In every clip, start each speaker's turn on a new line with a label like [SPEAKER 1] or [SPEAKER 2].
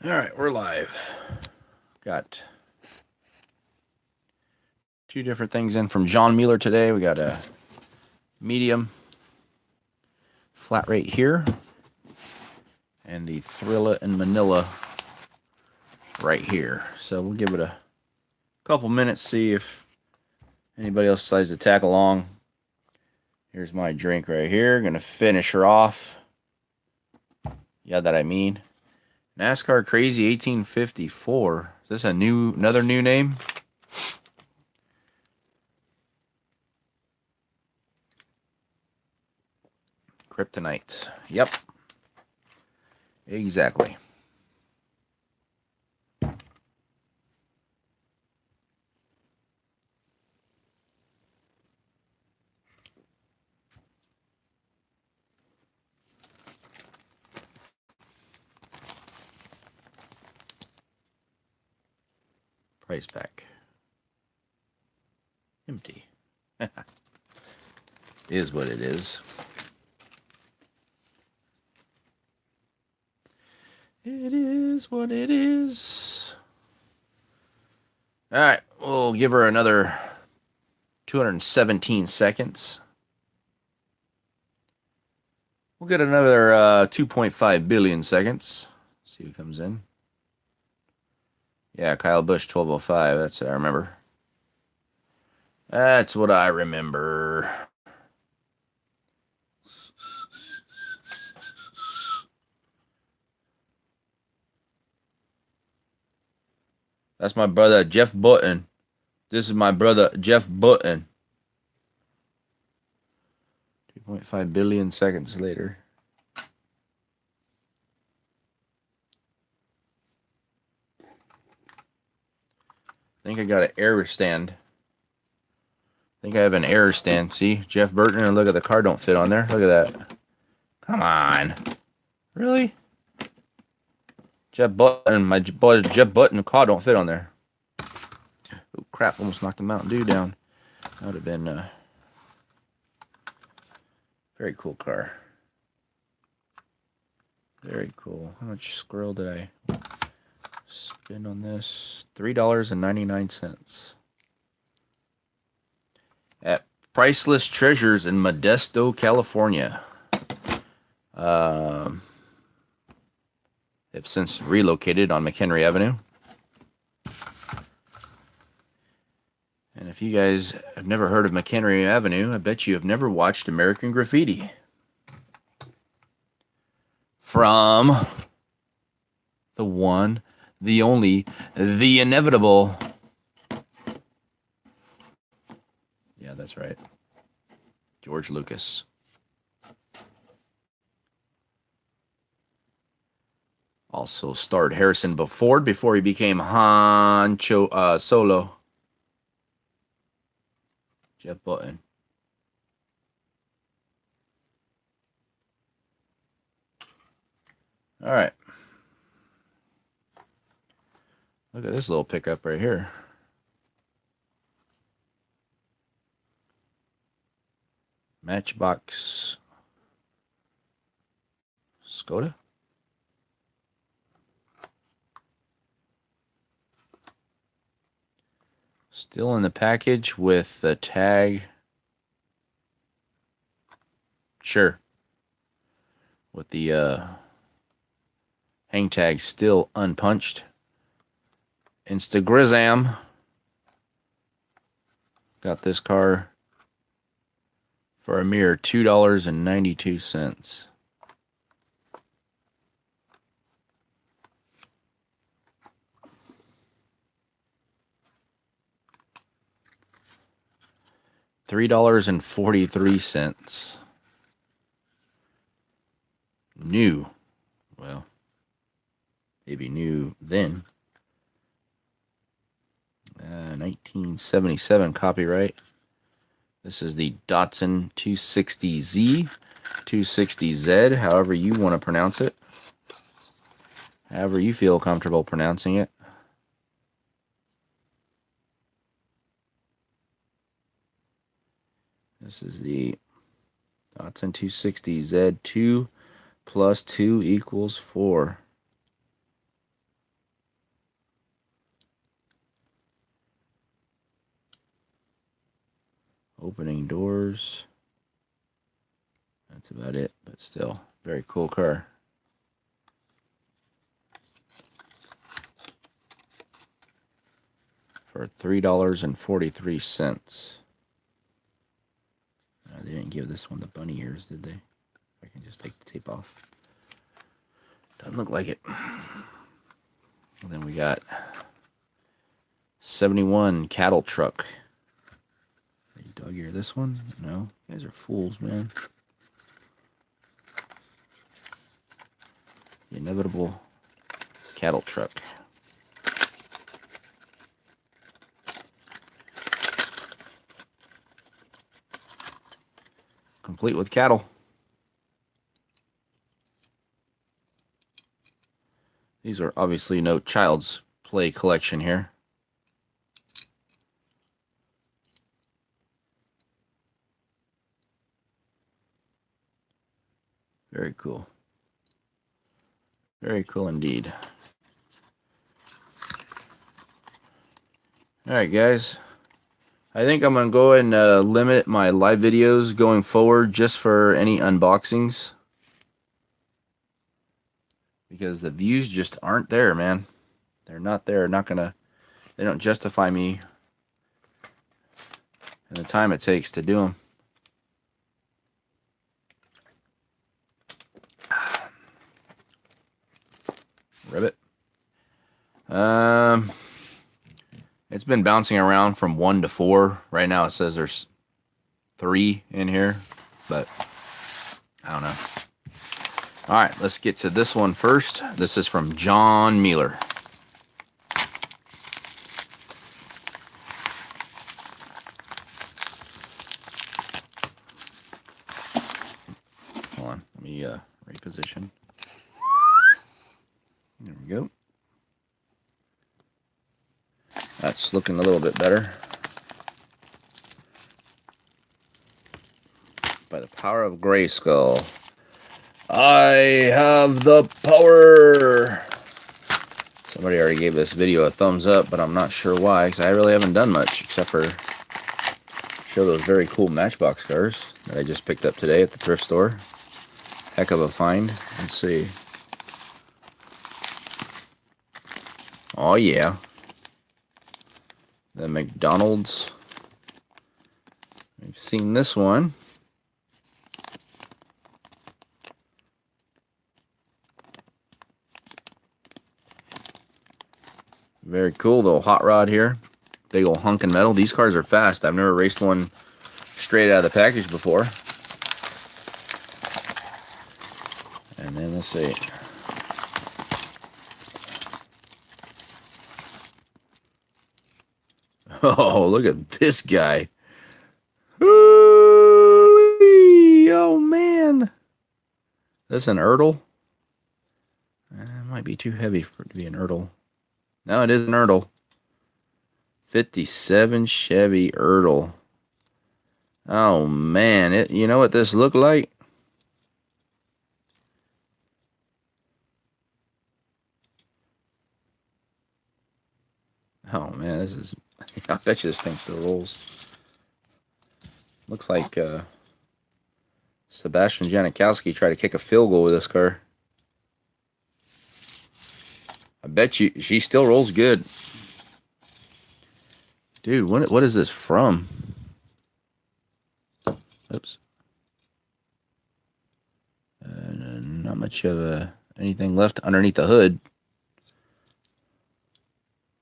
[SPEAKER 1] All right, we're live. Got two different things in from John Meeler today. We got a medium flat rate here and the Thrilla and Manila right here. So we'll give it a couple minutes, see if anybody else decides to tag along. Here's my drink right here. Gonna finish her off. Yeah, that I mean. NASCAR Crazy 1854. Is this another new name? Kryptonite. Yep. Exactly. Price pack. Empty. Is what it is. It is what it is. All right, we'll give her another 217 seconds. We'll get another 2.5 billion seconds. See who comes in. Yeah, Kyle Busch, 1205. That's what I remember. That's what I remember. That's my brother, Jeff Button. This is my brother, Jeff Button. 2.5 billion seconds later. I think I got an error stand. I think I have an error stand. See, Jeff Burton, and look at the car don't fit on there. Look at that. Come on. Really? Jeff Button, my boy Jeff Button, the car don't fit on there. Oh, crap, almost knocked the Mountain Dew down. That would have been a very cool car. Very cool. How much squirrel did I spend on this? $3.99. At Priceless Treasures in Modesto, California. They've since relocated on McHenry Avenue. And if you guys have never heard of McHenry Avenue, I bet you have never watched American Graffiti. From the one, the only, the inevitable. Yeah, that's right. George Lucas. Also starred Harrison Ford before he became Han Solo. Jeff Button. All right. Look at this little pickup right here. Matchbox Skoda. Still in the package with the tag. Sure. With the hang tag still unpunched. Instagrizam. Got this car for a mere $2.92. $3.43. New. Well, maybe new then. 1977 copyright. This is the Datsun 260Z, 260Z, however you want to pronounce it. However you feel comfortable pronouncing it. This is the Datsun 260Z. 2 plus 2 equals 4. doors. That's about it, but still, very cool car. For $3.43. They didn't give this one the bunny ears, did they? I can just take the tape off. Doesn't look like it. And then we got 71 cattle truck. You dog ear this one? No, you guys are fools, man. The inevitable cattle truck. Complete with cattle. These are obviously no child's play collection here. Very cool. Very cool indeed. Alright guys, I think I'm going to go ahead and limit my live videos going forward just for any unboxings. Because the views just aren't there, man. They're not there. They don't justify me and the time it takes to do them. Ribbit. It's been bouncing around from 1 to 4. Right now it says there's 3 in here, but I don't know. All right, let's get to this one first. This is from John Meeler. Hold on, let me reposition. There we go. That's looking a little bit better. By the power of Grayskull, I have the power. Somebody already gave this video a thumbs up, but I'm not sure why, because I really haven't done much except for show those very cool Matchbox cars that I just picked up today at the thrift store. Heck of a find. Let's see. Oh yeah. The McDonald's. We've seen this one. Very cool little hot rod here. Big old hunk of metal. These cars are fast. I've never raced one straight out of the package before. And then let's see. Oh, look at this guy. Ooh, oh, man. This an Ertl? It might be too heavy for it to be an Ertl. No, it is an Ertl. 57 Chevy Ertl. Oh, man. You know what this looked like? Oh, man. This is... I bet you this thing still rolls. Looks like Sebastian Janikowski tried to kick a field goal with this car. I bet you she still rolls good. Dude, what is this from? Oops. Not much of anything left underneath the hood.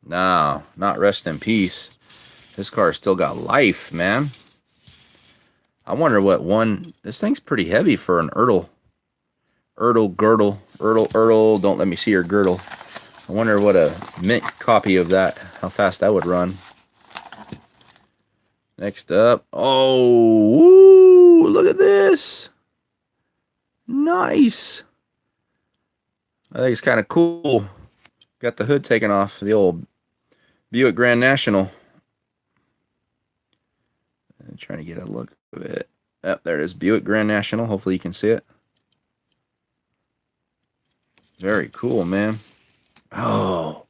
[SPEAKER 1] No, not rest in peace. This car still got life, man. I wonder what one... This thing's pretty heavy for an Ertl. Ertl, girdle. Ertl, don't let me see your girdle. I wonder what a mint copy of that, how fast that would run. Next up. Oh, woo, look at this. Nice. I think it's kind of cool. Got the hood taken off. The old Buick Grand National. I'm trying to get a look of it. Oh, there it is. Buick Grand National. Hopefully you can see it. Very cool, man. Oh,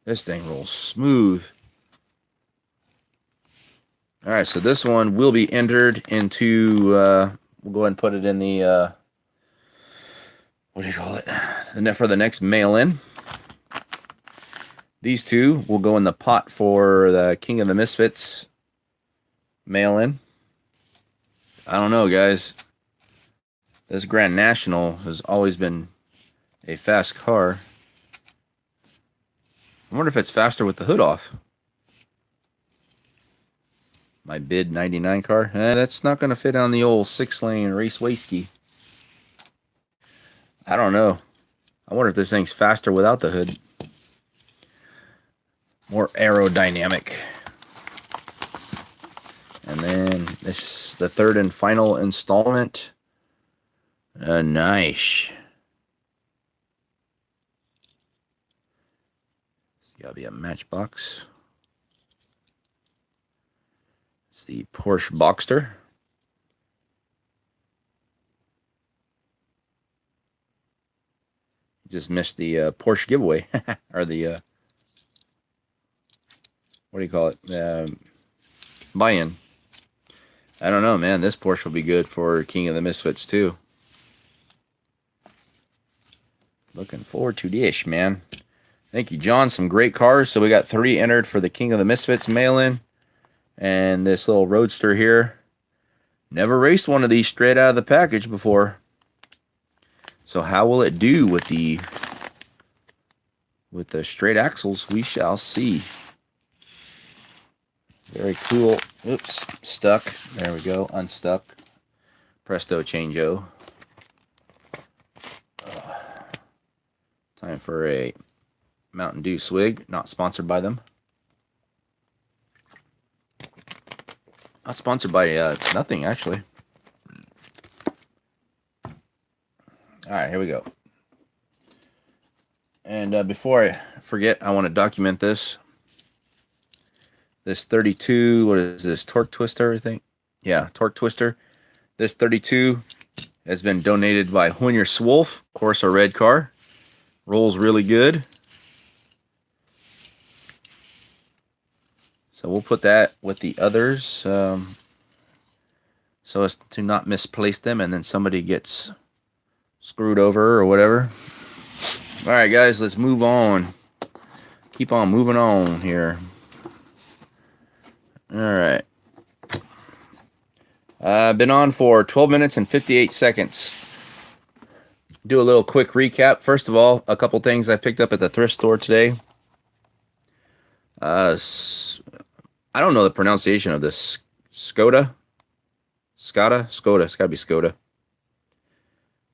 [SPEAKER 1] this thing rolls smooth. All right, so this one will be entered into, we'll go ahead and put it in the, what do you call it? For the next mail-in. These two will go in the pot for the King of the Misfits mail-in. I don't know, guys. This Grand National has always been a fast car. I wonder if it's faster with the hood off. My bid 99 car. That's not going to fit on the old 6-lane Racewayski. I don't know. I wonder if this thing's faster without the hood. More aerodynamic. And then this is the third and final installment. Nice. It's got to be a Matchbox. It's the Porsche Boxster. Just missed the Porsche giveaway. Or the, what do you call it? Buy-in. I don't know, man. This Porsche will be good for King of the Misfits, too. Looking forward to this, man. Thank you, John. Some great cars. So we got 3 entered for the King of the Misfits mail-in. And this little Roadster here. Never raced one of these straight out of the package before. So how will it do with the straight axles? We shall see. Very cool. Oops, stuck. There we go, unstuck. Presto changeo. Time for a Mountain Dew swig. Not sponsored by them. Not sponsored by nothing, actually. All right, here we go. And before I forget, I want to document this. This 32, what is this, Torque Twister, I think? Yeah, Torque Twister. This 32 has been donated by Hoyner Swolf. Of course, our red car. Rolls really good. So we'll put that with the others so as to not misplace them and then somebody gets screwed over or whatever. All right, guys, let's move on. Keep on moving on here. All right. I've been on for 12 minutes and 58 seconds. Do a little quick recap. First of all, a couple things I picked up at the thrift store today. I don't know the pronunciation of this. Skoda? Skoda? Skoda. It's got to be Skoda.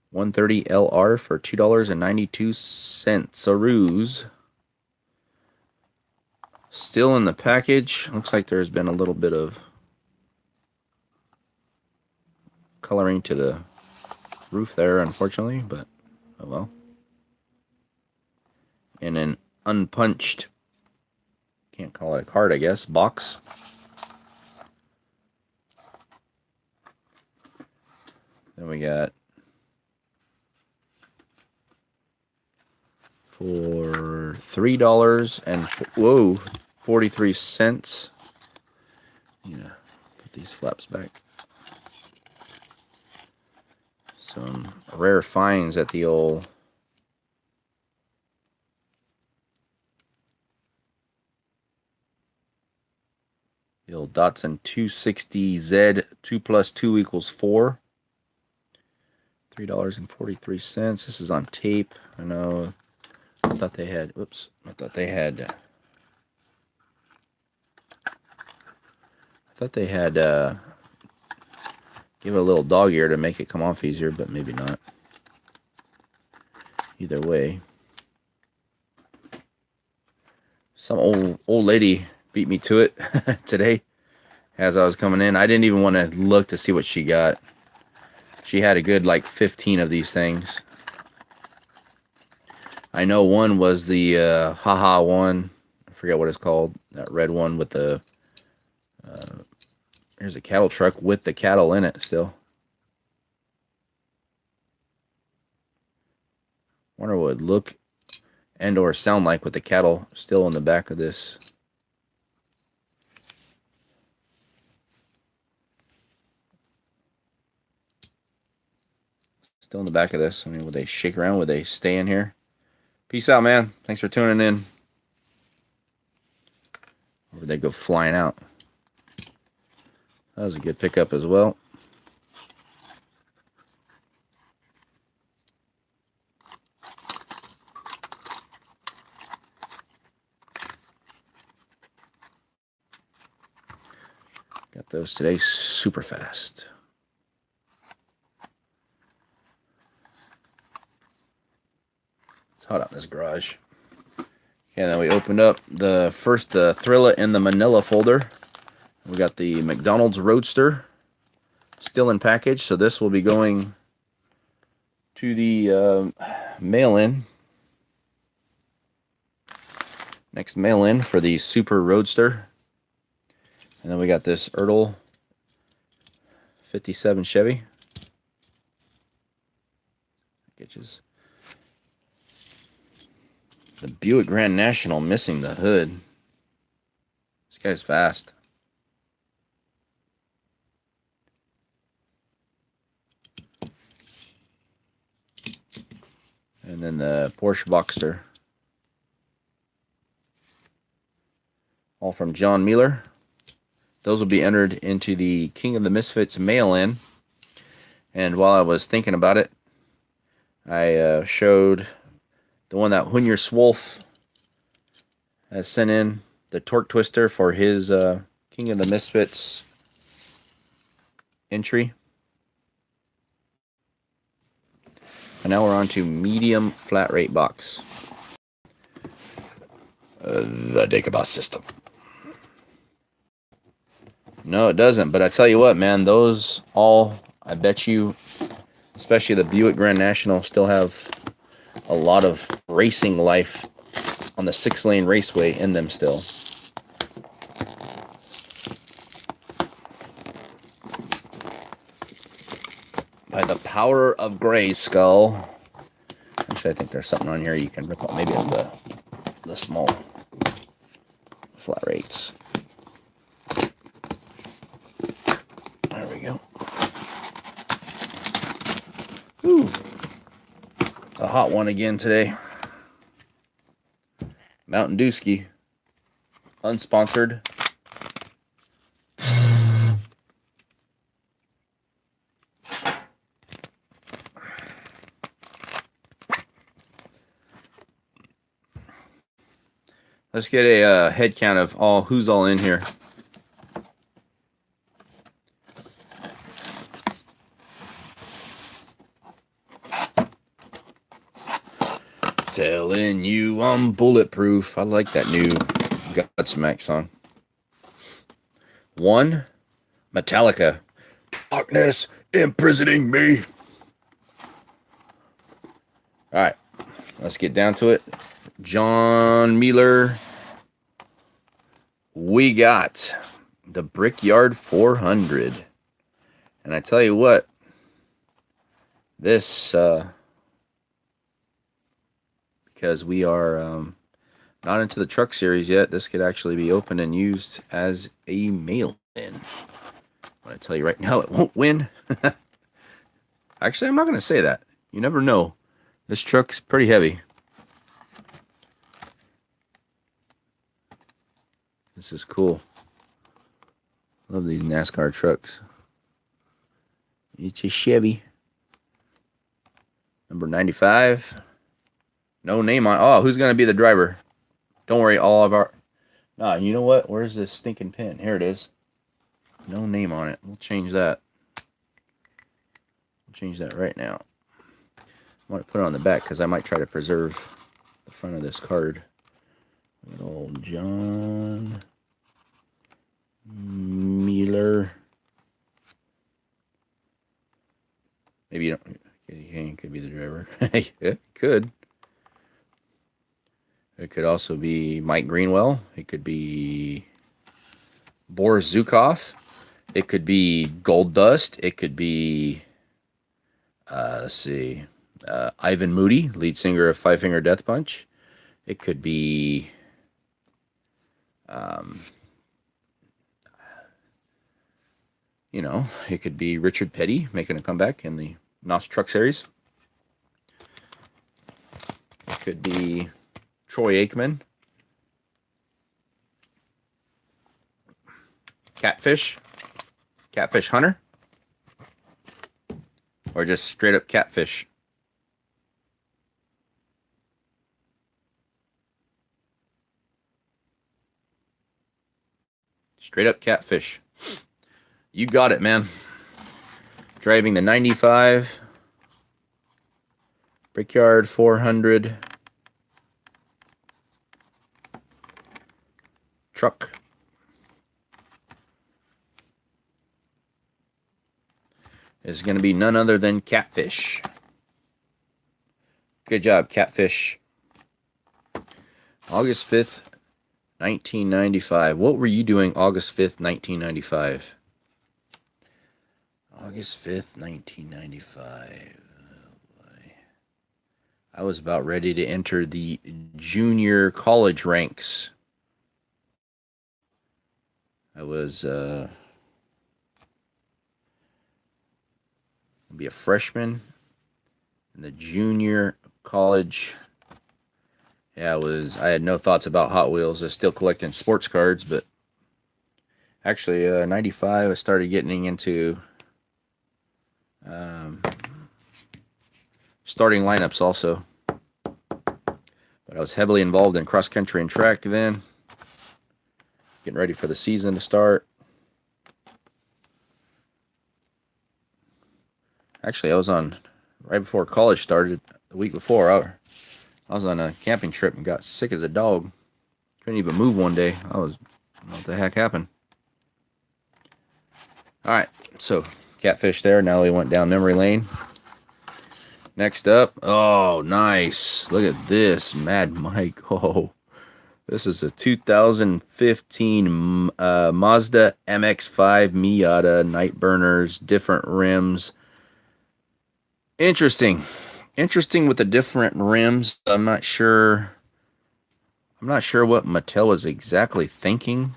[SPEAKER 1] 130 LR for $2.92. A ruse. Still in the package. Looks like there's been a little bit of coloring to the roof there, unfortunately, but oh well. And an unpunched, can't call it a card, I guess, box. Then we got for $3 and whoa, 43 cents. Yeah, put these flaps back. Some rare finds at the old Datsun 260Z 2 plus 2 equals 4. $3.43. This is on tape. I know. I thought they had. Whoops. I thought they had. Give it a little dog ear to make it come off easier, but maybe not. Either way. Some old lady beat me to it today as I was coming in. I didn't even want to look to see what she got. She had a good like 15 of these things. I know one was the haha one. I forget what it's called. That red one with the here's a cattle truck with the cattle in it still. Wonder what it would look and or sound like with the cattle still in the back of this. Still in the back of this. I mean, would they shake around? Would they stay in here? Peace out, man. Thanks for tuning in. Or would they go flying out? That was a good pickup as well. Got those today super fast. It's hot out in this garage. Okay, then we opened up the first Thrilla in the Manila folder. We got the McDonald's Roadster still in package, so this will be going to the mail-in. Next mail-in for the Super Roadster. And then we got this Ertl 57 Chevy. Packages. The Buick Grand National missing the hood. This guy's fast. And then the Porsche Boxster. All from John Meeler. Those will be entered into the King of the Misfits mail-in. And while I was thinking about it, I showed the one that Hunyer Swolf has sent in, the Torque Twister for his King of the Misfits entry. And now we're on to medium flat rate box. The Dagobah system. No, it doesn't. But I tell you what, man, those all, I bet you, especially the Buick Grand National, still have a lot of racing life on the 6-lane raceway in them still. By the power of Grayskull. Actually, I think there's something on here you can rip out. Maybe it's the small flat rates. There we go. Ooh. A hot one again today. Mountain Dewski. Unsponsored. Let's get a head count of who's all in here. Telling you I'm bulletproof. I like that new Godsmack song. 1, Metallica. Darkness imprisoning me. All right, let's get down to it. John Meeler. We got the Brickyard 400. And I tell you what, this, because we are not into the truck series yet, this could actually be opened and used as a mail-in. But I tell you right now, it won't win. Actually, I'm not going to say that. You never know. This truck's pretty heavy. This is cool. Love these NASCAR trucks. It's a Chevy. Number 95. No name on. Oh, who's going to be the driver? Don't worry, all of our... Nah, you know what? Where's this stinking pin? Here it is. No name on it. We'll change that. We'll change that right now. I want to put it on the back because I might try to preserve the front of this card. Good old John Meeler. Maybe you don't. He could be the driver. Yeah, could. It could also be Mike Greenwell. It could be Boris Zukov. It could be Gold Dust. It could be, let's see, Ivan Moody, lead singer of Five Finger Death Punch. It could be, you know, it could be Richard Petty making a comeback in the NOS Truck Series. Could be Troy Aikman. Catfish. Catfish Hunter. Or just straight up catfish. Straight up catfish. You got it, man. Driving the 95. Brickyard 400. Truck. Is going to be none other than Catfish. Good job, Catfish. August 5th, 1995. What were you doing August 5th, 1995? August 5th, 1995. Oh boy. I was about ready to enter the junior college ranks. I was be a freshman in the junior college. Yeah, I had no thoughts about Hot Wheels. I was still collecting sports cards, but actually 95 I started getting into starting lineups also. But I was heavily involved in cross country and track then. Getting ready for the season to start. Actually, I was on, right before college started, the week before, I was on a camping trip and got sick as a dog. Couldn't even move one day. I don't know what the heck happened. All right, so Catfish there. Now we went down memory lane. Next up, oh, nice. Look at this, Mad Mike. Oh, this is a 2015 Mazda MX-5 Miata, night burners, different rims. Interesting with the different rims. I'm not sure what Mattel was exactly thinking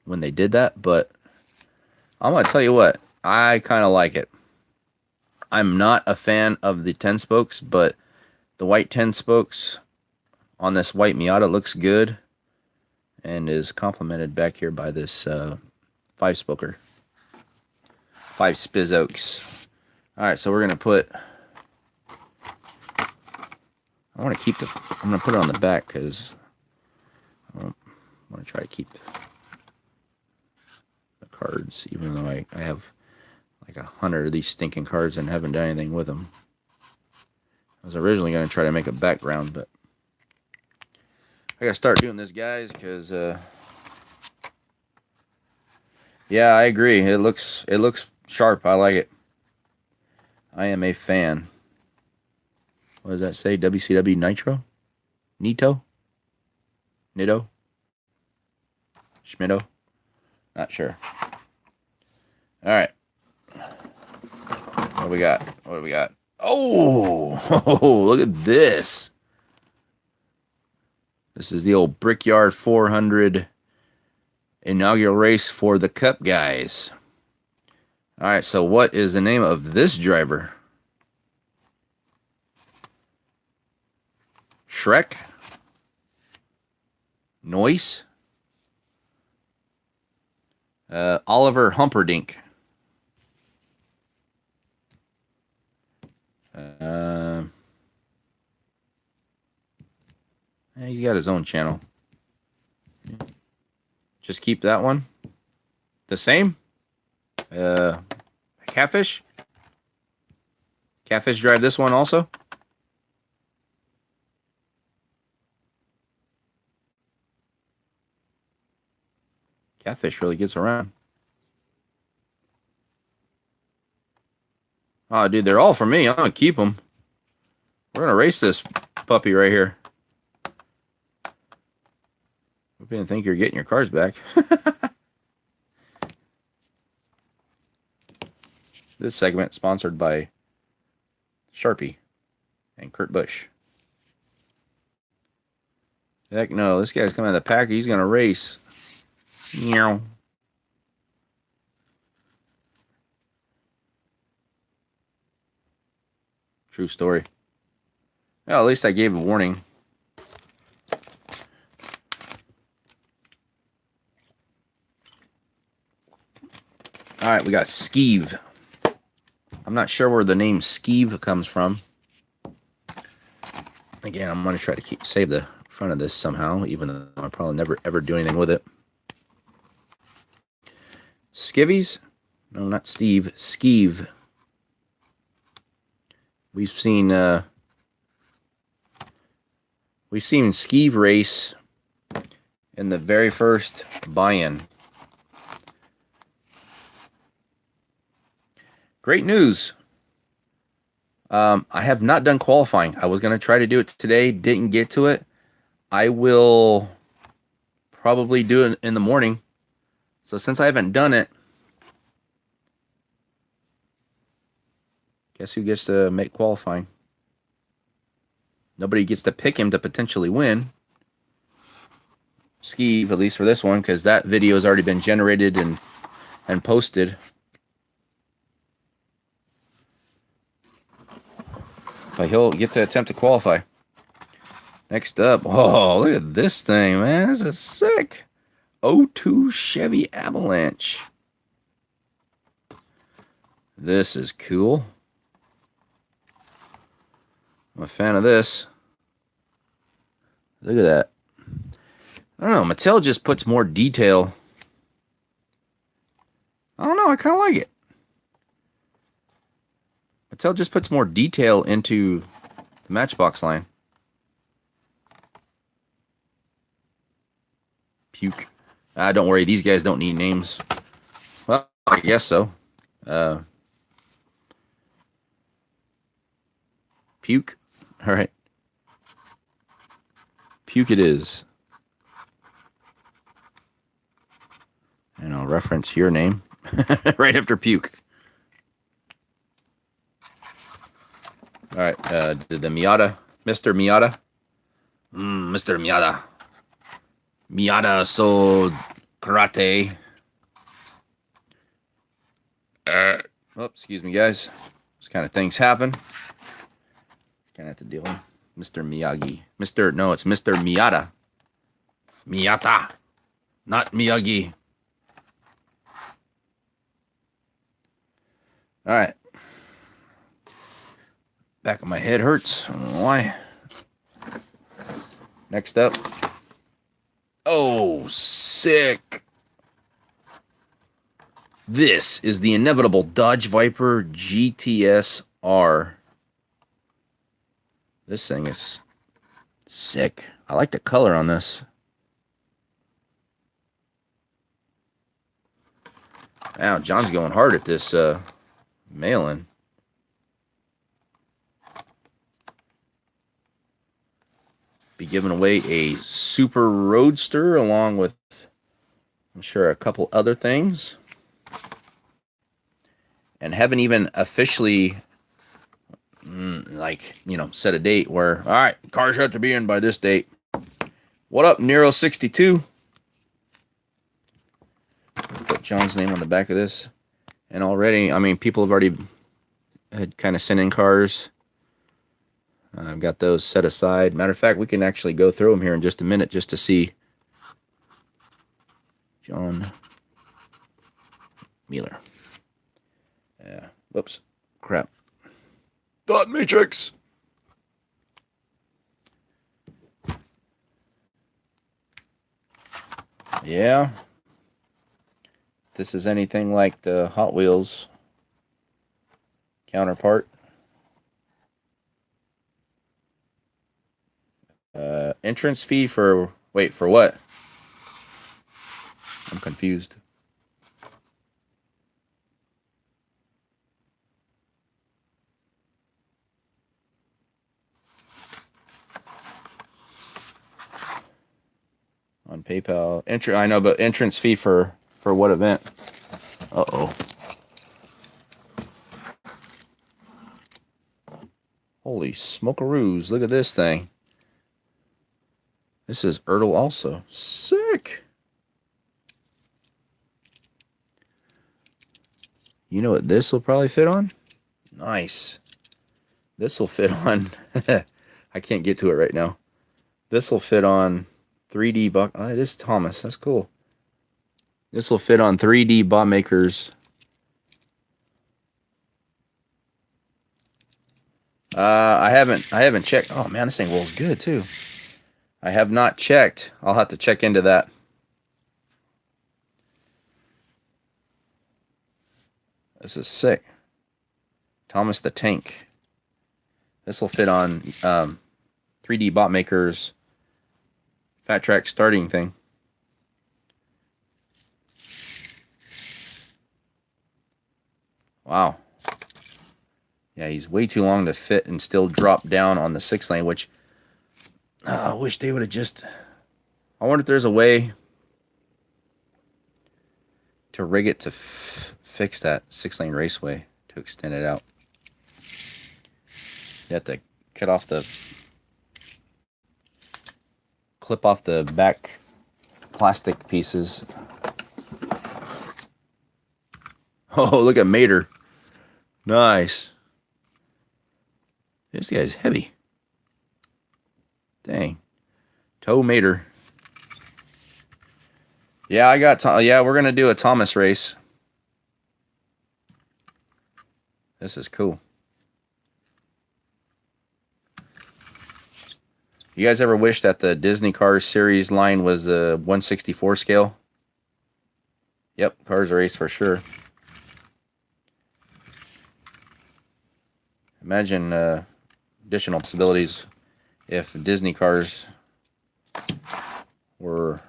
[SPEAKER 1] when they did that, but I'm going to tell you what, I kind of like it. I'm not a fan of the 10 spokes, but the white 10 spokes on this white Miata looks good and is complemented back here by this 5-spoker. 5 Spizokes. All right, so we're going to put, I'm going to put it on the back because I want to try to keep the cards, even though I have like 100 of these stinking cards and haven't done anything with them. I was originally going to try to make a background, but I got to start doing this, guys, because, yeah, I agree. It looks sharp. I like it. I am a fan. What does that say? WCW Nitro? Nito? Nitto? Schmitto? Not sure. All right. What do we got? Oh, look at this. This is the old Brickyard 400 inaugural race for the Cup guys. All right, so what is the name of this driver? Shrek? Noise? Oliver Humperdinck. He got his own channel. Just keep that one the same. Catfish drive this one also. Catfish really gets around. Oh, dude, they're all for me. I'm gonna keep them. We're gonna race this puppy right here. Hope you didn't think you're getting your cars back. This segment sponsored by Sharpie and Kurt Busch. Heck no, this guy's coming out of the pack. He's gonna race. Meow. True story. Well, at least I gave a warning. All right, we got Skeeve. I'm not sure where the name Skeeve comes from. Again, I'm going to try to save the front of this somehow, even though I'll probably never ever do anything with it. Skivvies? No, not Steve. Skeeve. We've seen Skeeve race in the very first buy-in. Great news. I have not done qualifying. I was going to try to do it today. Didn't get to it. I will probably do it in the morning. So since I haven't done it, guess who gets to make qualifying? Nobody gets to pick him to potentially win. Skeeve, at least for this one, because that video has already been generated and posted. So he'll get to attempt to qualify. Next up, oh, look at this thing, man. This is sick. 02 Chevy Avalanche. This is cool. I'm a fan of this. Look at that. I don't know. Mattel just puts more detail. I don't know. I kind of like it. Mattel just puts more detail into the Matchbox line. Puke. Don't worry. These guys don't need names. Well, I guess so. Puke. All right. Puke it is. And I'll reference your name right after Puke. All right. The Miata. Mr. Miata. Mr. Miata. Miata so karate. Excuse me, guys. Those kind of things happen. Gonna have to deal with Mr. Miyagi. It's Mr. Miata. Miata. Not Miyagi. All right. Back of my head hurts. I don't know why. Next up. Oh, sick. This is the inevitable Dodge Viper GTS R. This thing is sick. I like the color on this. Wow, John's going hard at this mail-in. Be giving away a Super Roadster along with, I'm sure, a couple other things. And haven't even officially, set a date where, all right, cars have to be in by this date. What up, Nero62? Put John's name on the back of this. And already, people have already had kind of sent in cars. I've got those set aside. Matter of fact, we can actually go through them here in just a minute just to see. John Meeler. Yeah. Whoops. Crap. Dot matrix. Yeah. This is anything like the Hot Wheels counterpart. Entrance fee for what? I'm confused. On PayPal. I know, but entrance fee for what event? Uh-oh. Holy smokeroos. Look at this thing. This is Ertl also. Sick. You know what this will probably fit on? Nice. This will fit on I can't get to it right now. This will fit on 3D buck. Oh, it is Thomas. That's cool. This will fit on 3D Bot Makers. I haven't checked. Oh man, this thing rolls good too. I have not checked. I'll have to check into that. This is sick. Thomas the Tank. This will fit on 3D Bot Maker's Fat Track starting thing. Wow. Yeah, he's way too long to fit and still drop down on the 6-lane, which I wish they would have just... I wonder if there's a way to rig it to fix that 6-lane raceway to extend it out. You have to cut off the... clip off the back plastic pieces. Oh, look at Meeler. Nice. This guy's heavy. Dang. Toe Meeler. Yeah, I got... yeah, we're going to do a Thomas race. This is cool. You guys ever wish that the Disney Cars series line was a 1/64 scale? Yep, Cars Race for sure. Imagine additional possibilities if Disney Cars were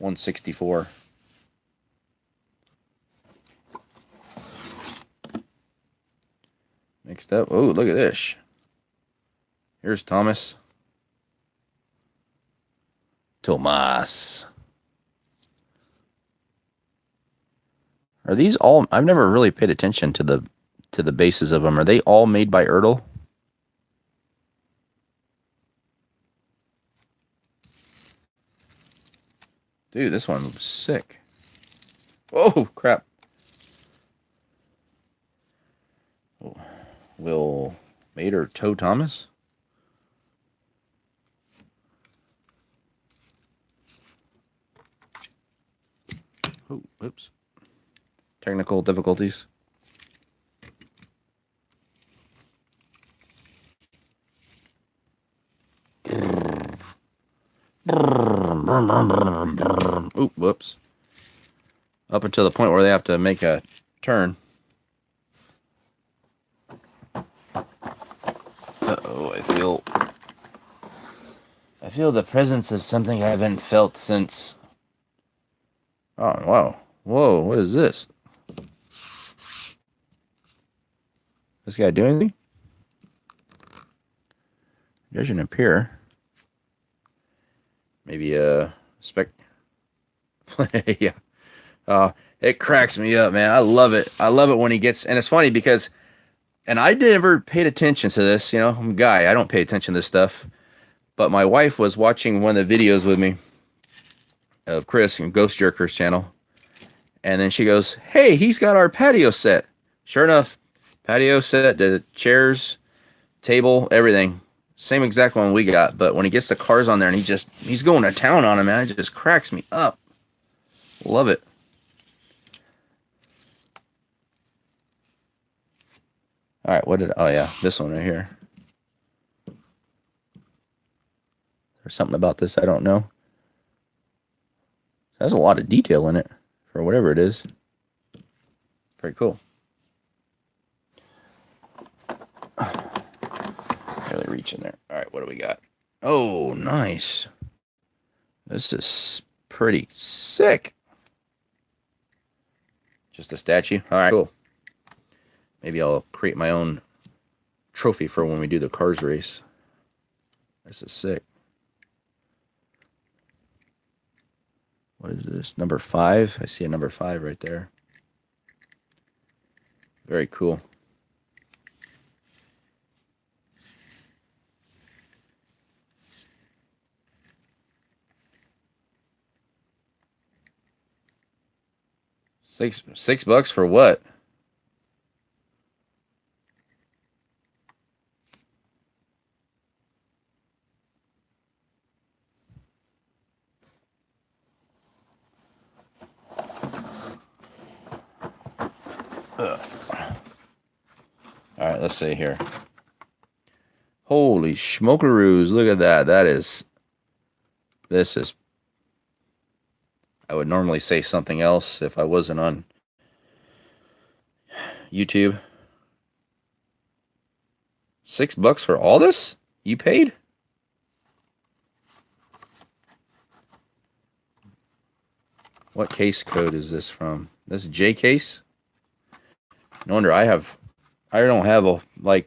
[SPEAKER 1] 1/64. Next up, oh, look at this. Here's Thomas. Tomas. Are these all... I've never really paid attention to the bases of them. Are they all made by Ertl? Dude, this one looks sick. Oh, crap. Oh, Will Meeler tow Thomas? Oh, oops. Technical difficulties. Oop, whoops. Up until the point where they have to make a turn. Uh-oh, I feel the presence of something I haven't felt since... Oh, wow. Whoa, what is this? This guy doing anything? Doesn't appear. Maybe a spec... yeah. It cracks me up, man. I love it. I love it when he gets... And it's funny because... And I never paid attention to this, you know. I'm a guy. I don't pay attention to this stuff. But my wife was watching one of the videos with me of Chris and Ghost Jerker's channel. And then she goes, hey, he's got our patio set. Sure enough, patio set, the chairs, table, everything. Same exact one we got. But when he gets the cars on there and he's going to town on them, man, it just cracks me up. Love it. All right, oh yeah, this one right here. There's something about this I don't know. There's a lot of detail in it for whatever it is. Pretty cool. Barely reach in there. All right, what do we got? Oh, nice. This is pretty sick. Just a statue. All right, cool. Maybe I'll create my own trophy for when we do the Cars race. This is sick. What is this? Number 5? I see a number 5 right there. Very cool. $6 for what? Ugh. All right, let's see here. Holy smokeroos, look at that. This is, I would normally say something else if I wasn't on YouTube. $6 for all this? You paid? What case code is this from? This is J case? No wonder I don't have a, like,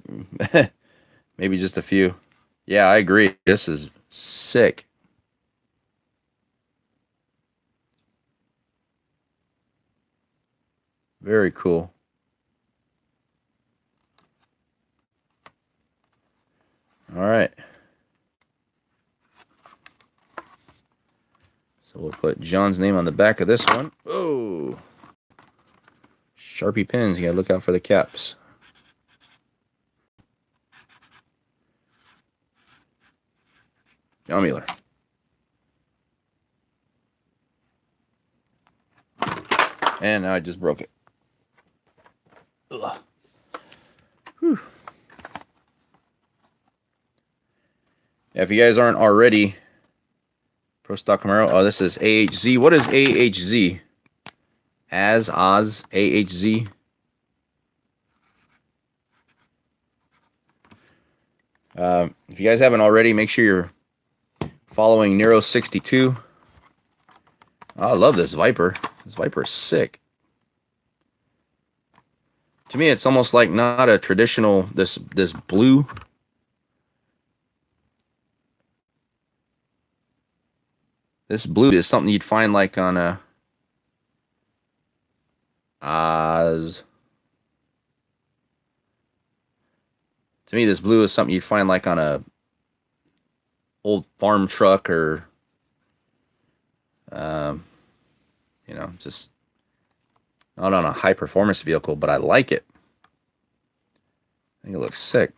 [SPEAKER 1] maybe just a few. Yeah, I agree. This is sick. Very cool. All right. So we'll put John's name on the back of this one. Oh, Sharpie pins. You gotta look out for the caps. John Meeler. And now I just broke it. Ugh. Whew. If you guys aren't already, Pro Stock Camaro. Oh, this is AHZ. What is AHZ? Oz, AHZ. If you guys haven't already, make sure you're following Nero62. Oh, I love this Viper. This Viper is sick. To me, it's almost like not a traditional, this blue. This blue is something you'd find like on a Oz. To me, this blue is something you'd find like on a old farm truck or, you know, just not on a high performance vehicle, but I like it. I think it looks sick.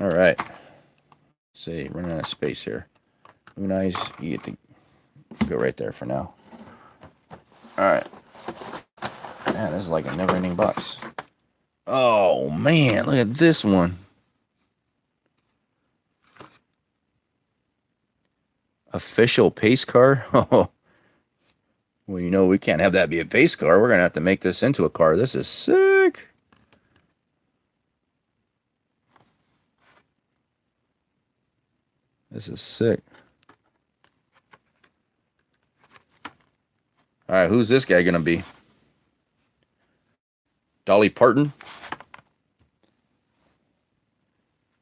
[SPEAKER 1] All right. Let's see, running out of space here. Nice. You get to go right there for now. All right. Man, this is like a never-ending box. Oh, man, look at this one. Official pace car? Oh, well, you know, we can't have that be a pace car. We're going to have to make this into a car. This is sick. This is sick. All right, who's this guy going to be? Dolly Parton?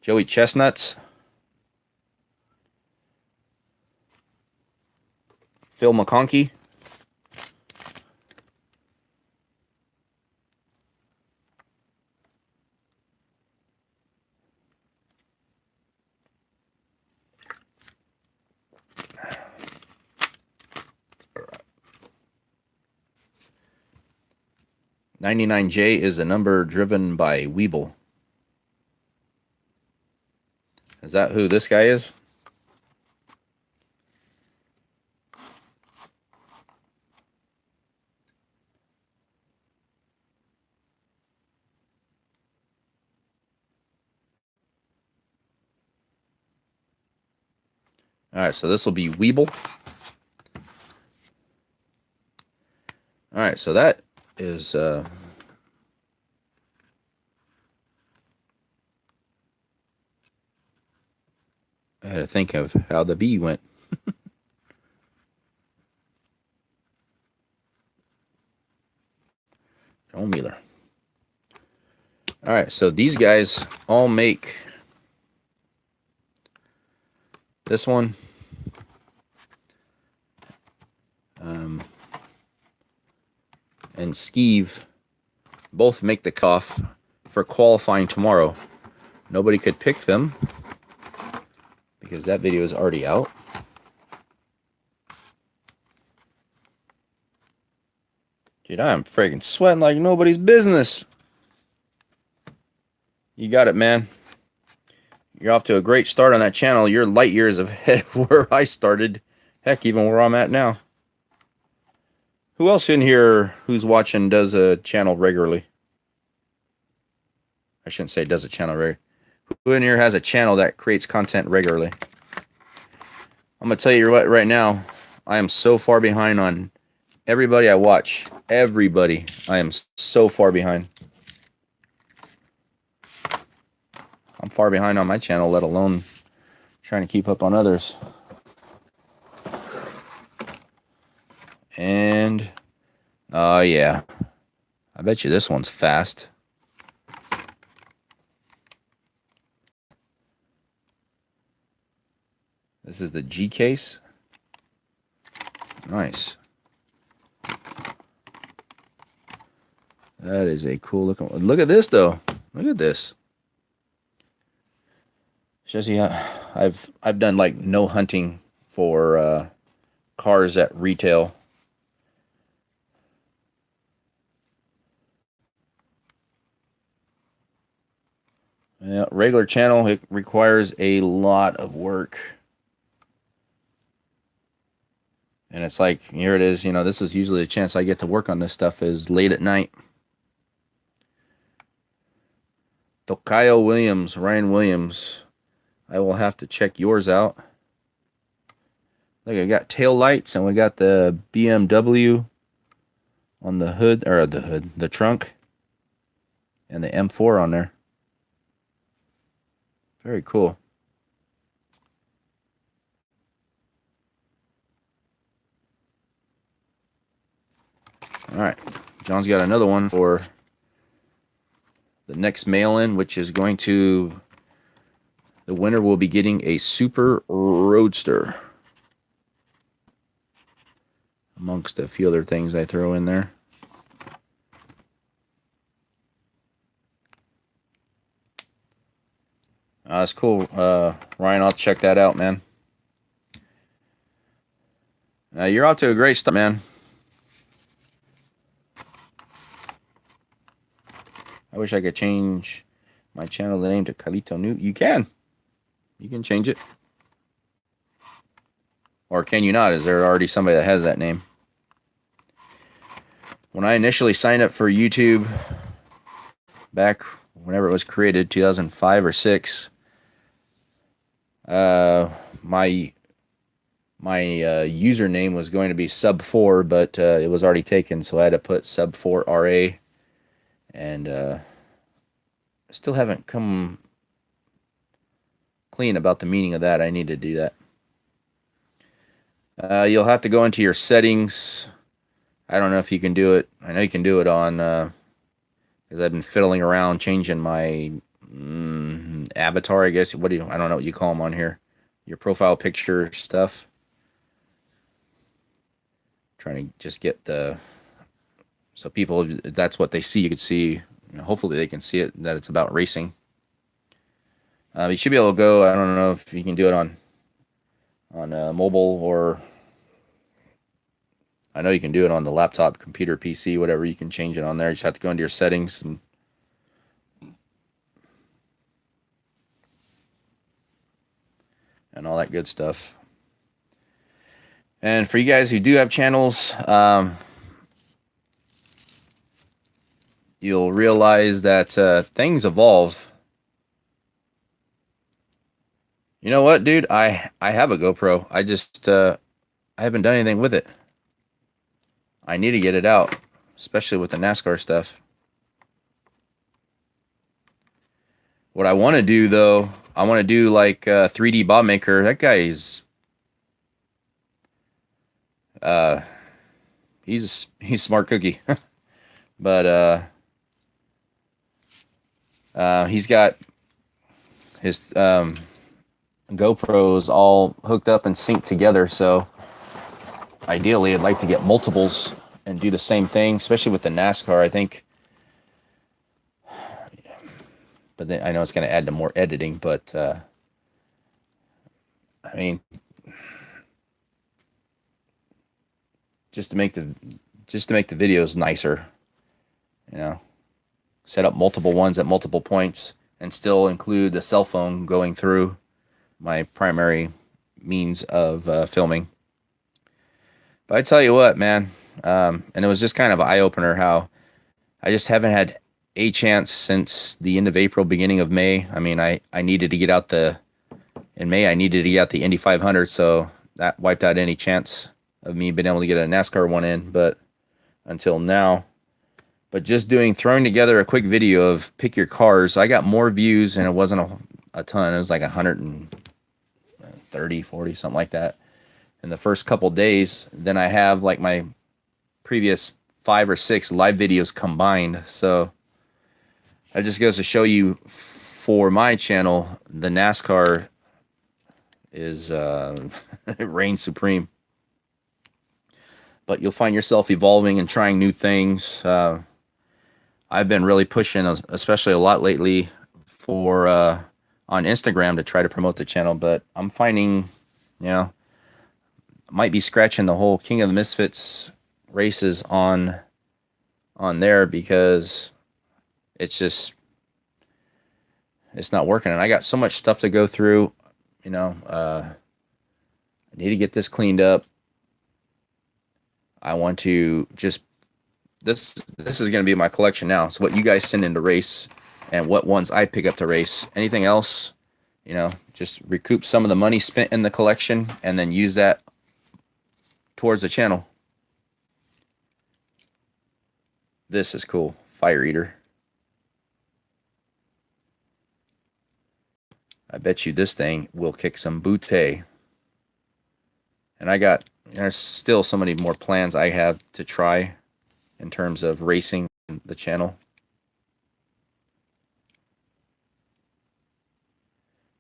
[SPEAKER 1] Joey Chestnuts? Phil McConkey? $99J is the number driven by Weeble. Is that who this guy is? All right, so this will be Weeble. All right, so that is I had to think of how the B went. John Meeler. All right, so these guys all make this one. And Skeeve both make the cuff for qualifying tomorrow. Nobody could pick them because that video is already out. Dude, I'm friggin' sweating like nobody's business. You got it, man. You're off to a great start on that channel. You're light years ahead of where I started. Heck, even where I'm at now. Who else in here who's watching does a channel regularly? I shouldn't say does a channel regularly. Who in here has a channel that creates content regularly? I'm going to tell you what, right now, I am so far behind on everybody I watch. Everybody. I am so far behind. I'm far behind on my channel, let alone trying to keep up on others. And, yeah. I bet you this one's fast. This is the G case. Nice. That is a cool looking one. Look at this though. Look at this. Shows you I've done like no hunting for cars at retail. Yeah, regular channel, it requires a lot of work. And it's like, here it is, you know, this is usually a chance I get to work on this stuff is late at night. Tokayo Williams, Ryan Williams. I will have to check yours out. Look, I got tail lights and we got the BMW on the hood, or the trunk, and the M4 on there. Very cool. All right, John's got another one for the next mail-in, which is going to, the winner will be getting a Super Roadster, amongst a few other things I throw in there. That's cool. Ryan, I'll check that out, man. You're off to a great start, man. I wish I could change my channel name to Calito New. You can. You can change it. Or can you not? Is there already somebody that has that name? When I initially signed up for YouTube, back whenever it was created, 2005 or 6, my username was going to be Sub4, but it was already taken, so I had to put Sub4RA, and still haven't come clean about the meaning of that. I need to do that. You'll have to go into your settings. I don't know if you can do it. I know you can do it on, because I've been fiddling around changing my avatar, I guess. I don't know what you call them on here. Your profile picture stuff. Trying to just get so people, if that's what they see, you could see, you know, hopefully they can see it, that it's about racing. You should be able to go, I don't know if you can do it on mobile, or I know you can do it on the laptop, computer, PC, whatever. You can change it on there. You just have to go into your settings and all that good stuff. And for you guys who do have channels, you'll realize that things evolve. You know what, dude? I have a GoPro. I just I haven't done anything with it. I need to get it out, especially with the NASCAR stuff. What I want to do, though, I want to do like 3D Bob Maker. That guy is he's a smart cookie. But he's got his GoPros all hooked up and synced together, so ideally I'd like to get multiples and do the same thing, especially with the NASCAR, I think. But then I know it's going to add to more editing, but I mean, just to make the videos nicer, you know, set up multiple ones at multiple points and still include the cell phone going through my primary means of filming. But I tell you what, man, And it was just kind of an eye-opener how I just haven't had a chance since the end of April, beginning of May. I mean, I needed to get out in May, I needed to get out the Indy 500, so that wiped out any chance of me being able to get a NASCAR one in, but until now. But just throwing together a quick video of pick your cars, I got more views, and it wasn't a ton. It was like 130, 40, something like that in the first couple days than I have like my previous 5 or 6 live videos combined. So that just goes to show you, for my channel, the NASCAR is it reigns supreme. But you'll find yourself evolving and trying new things. I've been really pushing, especially a lot lately, for on Instagram to try to promote the channel. But I'm finding, might be scratching the whole King of the Misfits races on there, because it's not working. And I got so much stuff to go through. I need to get this cleaned up. I want to just this is going to be my collection now. So what you guys send in to race, and what ones I pick up to race. Anything else, just recoup some of the money spent in the collection and then use that towards the channel. This is cool. Fire Eater. I bet you this thing will kick some booty. And there's still so many more plans I have to try in terms of racing the channel.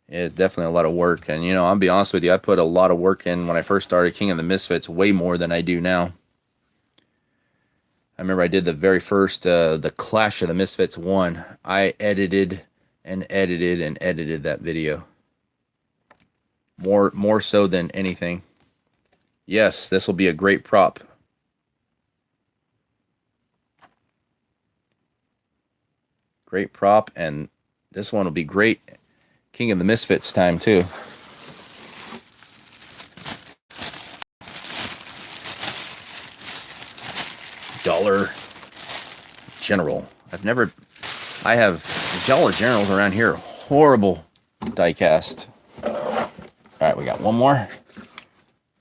[SPEAKER 1] It's definitely a lot of work. And, I'll be honest with you, I put a lot of work in when I first started King of the Misfits, way more than I do now. I remember I did the very first, the Clash of the Misfits 1. I edited and edited and edited that video. More so than anything. Yes, this will be a great prop. Great prop, and this one will be great King of the Misfits time too. Dollar General. I have Dollar Generals around here. Horrible diecast. All right, we got one more.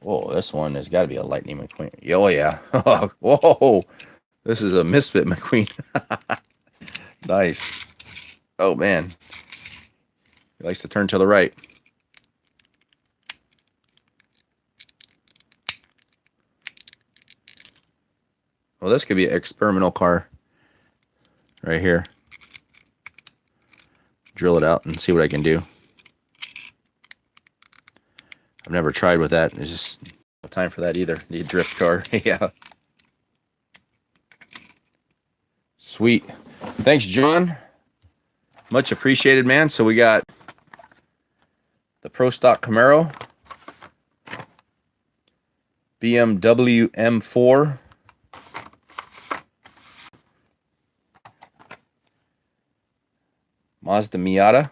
[SPEAKER 1] Whoa, this one has got to be a Lightning McQueen. Oh, yeah. Whoa, this is a Misfit McQueen. Nice. Oh, man. He likes to turn to the right. Well, this could be an experimental car right here. Drill it out and see what I can do. I've never tried with that. There's just no time for that either. The drift car. Yeah. Sweet. Thanks, John. Much appreciated, man. So we got the Pro Stock Camaro, BMW M4, Mazda Miata,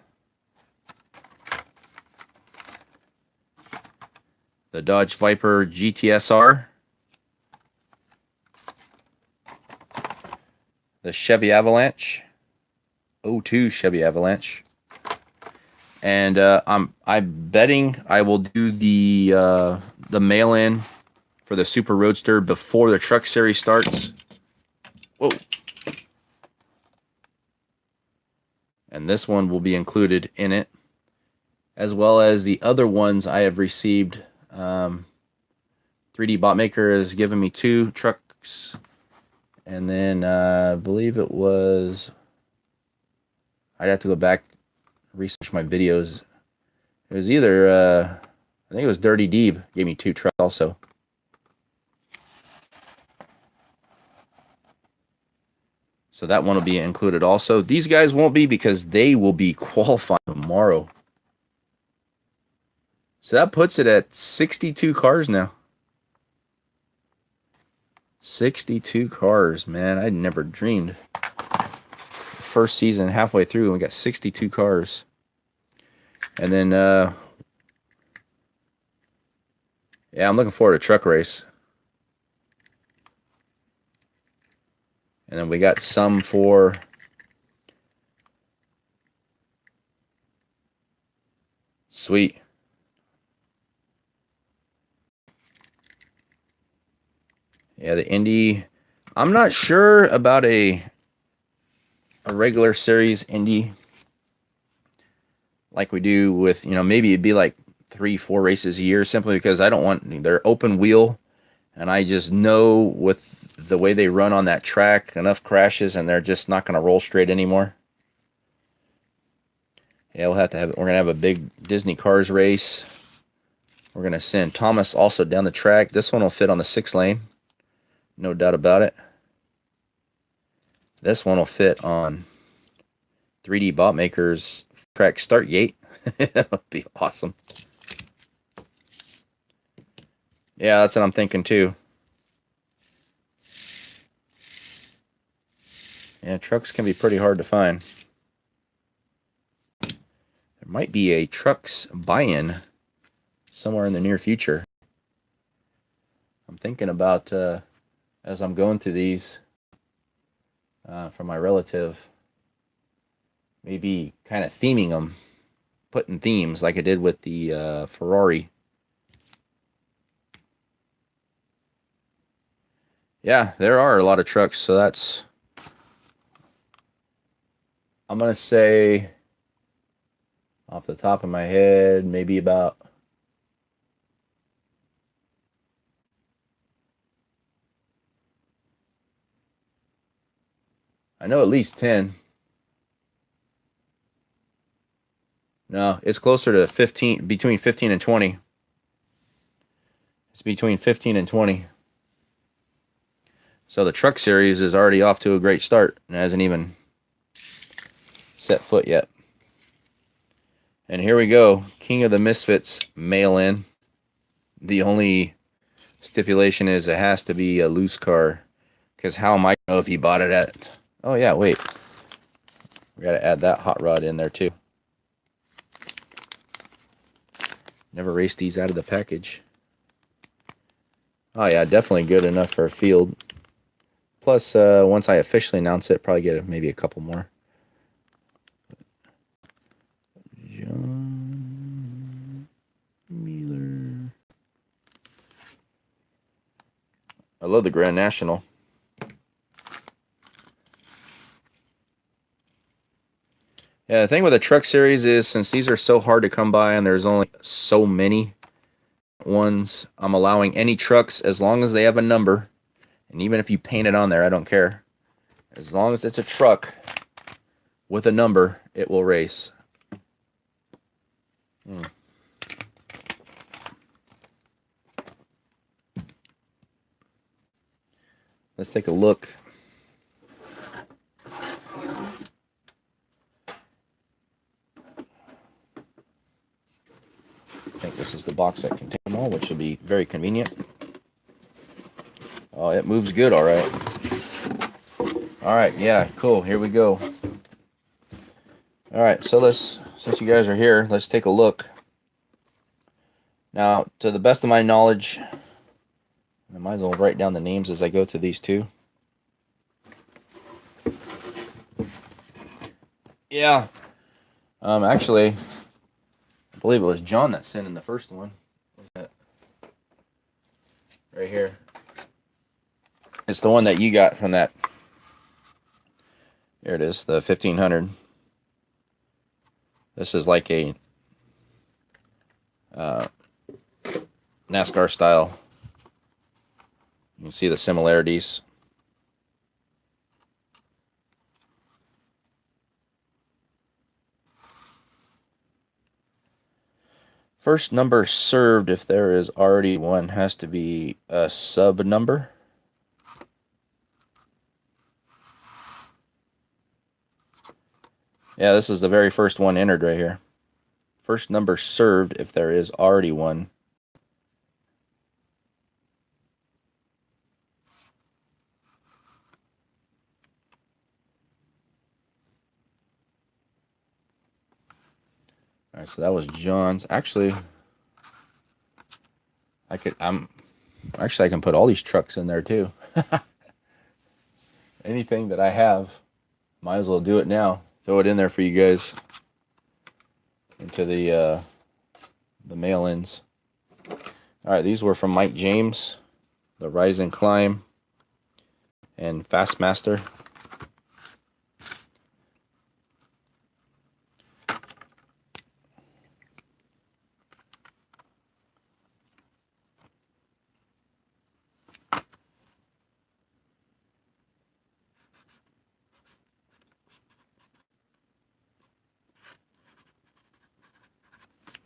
[SPEAKER 1] the Dodge Viper GTSR, the Chevy Avalanche, 02 Chevy Avalanche, and I'm betting I will do the mail-in for the Super Roadster before the Truck Series starts. Whoa! And this one will be included in it, as well as the other ones I have received. 3D Botmaker has given me 2 trucks, and then I believe it was, I'd have to go back, research my videos. It was either, I think it was Dirty Deeb gave me 2 trucks also. So that one will be included also. These guys won't be because they will be qualifying tomorrow. So that puts it at 62 cars now. 62 cars, man. I never dreamed. First season, halfway through, and we got 62 cars. And then, yeah, I'm looking forward to truck race. And then we got some for sweet. Yeah, the Indy. I'm not sure about a regular series Indy like we do with, maybe it'd be like 3-4 races a year, simply because I don't want, they're open wheel, and I just know with the way they run on that track, enough crashes and they're just not going to roll straight anymore. Yeah, we're going to have a big Disney Cars race. We're going to send Thomas also down the track. This one will fit on the 6 lane. No doubt about it. This one will fit on 3D Bot Maker's track start gate. That would be awesome. Yeah, that's what I'm thinking too. Yeah, trucks can be pretty hard to find. There might be a trucks buy-in somewhere in the near future. I'm thinking about, as I'm going through these for my relative, maybe kind of theming them, putting themes like I did with the Ferrari. Yeah, there are a lot of trucks, so that's, I'm going to say, off the top of my head, maybe about, I know at least 10. No, it's closer to 15, between 15 and 20. It's between 15 and 20. So the truck series is already off to a great start and hasn't even set foot yet. And here we go. King of the Misfits mail-in. The only stipulation is it has to be a loose car. Because how am I know if he bought it at... Oh, yeah, wait. We got to add that hot rod in there, too. Never raced these out of the package. Oh, yeah, definitely good enough for a field. Plus, once I officially announce it, probably get maybe a couple more. John Meeler. I love the Grand National. Yeah, the thing with the truck series is, since these are so hard to come by and there's only so many ones, I'm allowing any trucks as long as they have a number. And even if you paint it on there, I don't care. As long as it's a truck with a number, it will race. Let's take a look. I think this is the box that contains them all, which will be very convenient. Oh, it moves good, all right. All right, yeah, cool. Here we go. All right, so since you guys are here, let's take a look. Now, to the best of my knowledge, I might as well write down the names as I go through these two. Yeah. Actually, I believe it was John that sent in the first one. Right here. It's the one that you got from that. There it is, the 1500. This is like a NASCAR style. You can see the similarities. First number served, if there is already one, has to be a sub number. Yeah, this is the very first one entered right here. First number served, if there is already one. All right, so that was John's. Actually, I can put all these trucks in there too. anything that I have, might as well do it now. Throw it in there for you guys into the mail-ins. All right, these were from Mike James, the Rise and Climb and Fastmaster.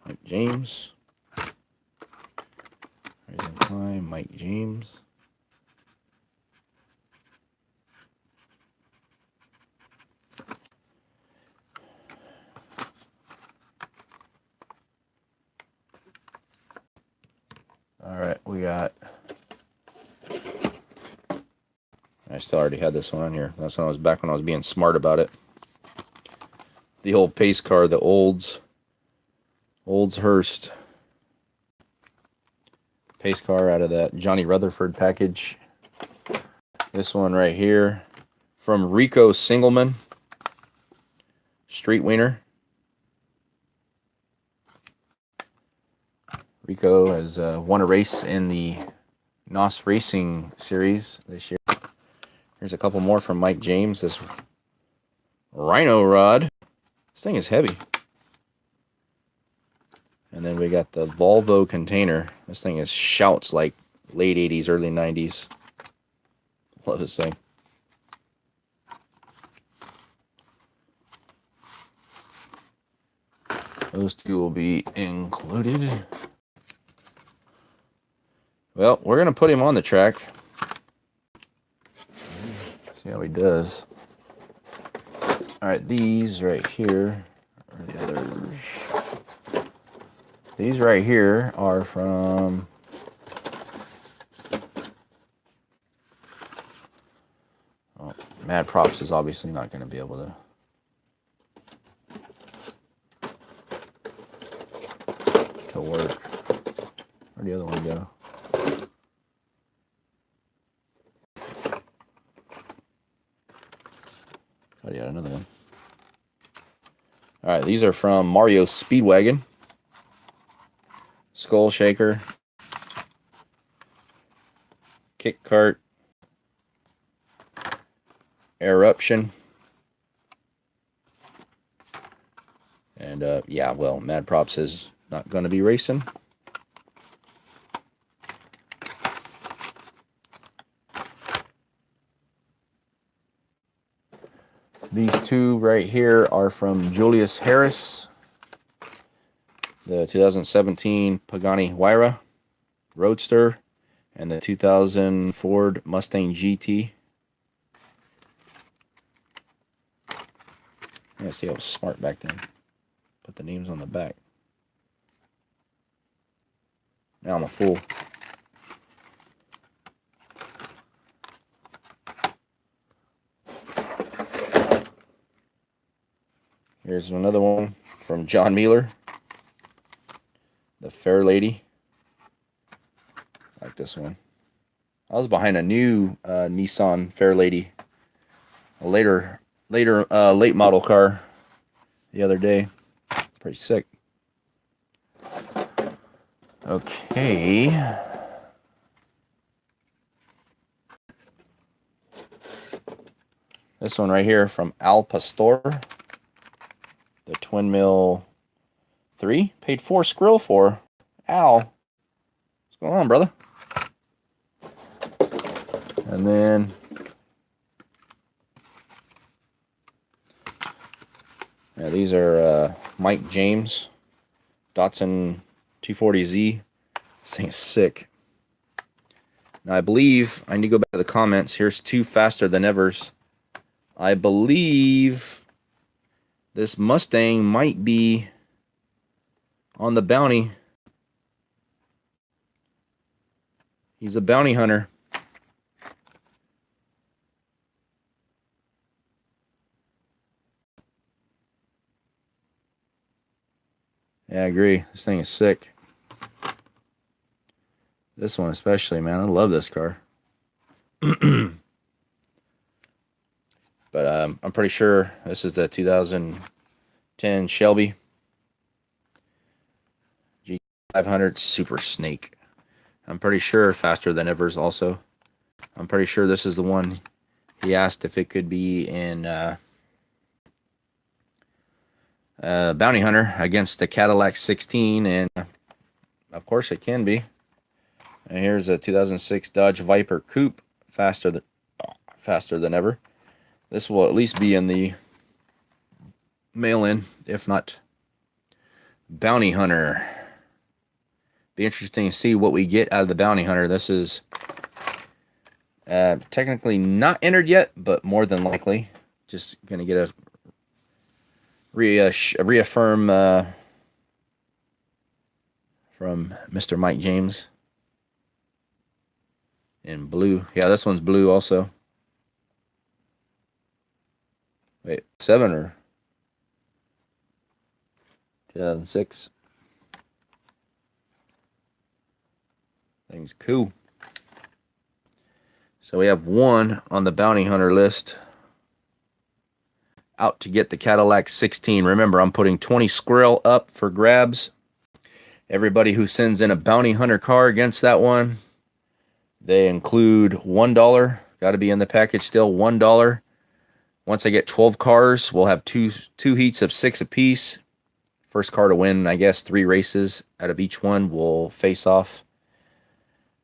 [SPEAKER 1] Mike James. Rise and Climb, Mike James. All right, we got. I still already had this one on here. That's when I was back when I was being smart about it. The old pace car, the Olds Hurst pace car out of that Johnny Rutherford package. This one right here from Rico Singleman, Street Wiener. Rico has won a race in the NOS Racing Series this year. Here's a couple more from Mike James. This Rhino Rod. This thing is heavy. And then we got the Volvo container. This thing is shouts like late 80s, early 90s. Love this thing. Those two will be included. Well, we're going to put him on the track. See how he does. All right, these right here are the others. These right here are from Mad Props is obviously not going to be able to work. Where'd the other one go? Oh, yeah, another one. All right, these are from Mario Speedwagon. Skull Shaker. Kick Cart. Eruption. And, yeah, well, Mad Props is not going to be racing. These two right here are from Julius Harris, the 2017 Pagani Huayra Roadster, and the 2000 Ford Mustang GT. Yeah, see, I was smart back then. Put the names on the back. Now I'm a fool. Here's another one from John Meeler. The Fair Lady. I like this one. I was behind a new Nissan Fair Lady. A late model car the other day. Pretty sick. Okay. This one right here from Al Pastor. The Twin Mill 3. Paid 4 skrill for. Al. What's going on, brother? And then yeah, these are Mike James Datsun 240Z. This thing is sick. Now I believe I need to go back to the comments. Here's two faster than evers. I believe this Mustang might be on the bounty. He's a bounty hunter. Yeah, I agree. This thing is sick. This one especially, man. I love this car. But I'm pretty sure this is the 2010 Shelby G500 Super Snake. I'm pretty sure faster than ever's also. I'm pretty sure this is the one he asked if it could be in Bounty Hunter against the Cadillac 16, and of course it can be. And here's a 2006 Dodge Viper Coupe, faster than ever. This will at least be in the mail-in, if not Bounty Hunter. Be interesting to see what we get out of the Bounty Hunter. This is technically not entered yet, but more than likely. Just going to get a reaffirm from Mr. Mike James in blue. Yeah, this one's blue also. Wait, 7 or 2006. Thing's cool. So we have one on the Bounty Hunter list out to get the Cadillac 16. Remember, I'm putting 20 squirrel up for grabs. Everybody who sends in a Bounty Hunter car against that one, they include $1. Got to be in the package still, $1. Once I get 12 cars, we'll have two heats of 6 apiece. First car to win, I guess, 3 races out of each one will face off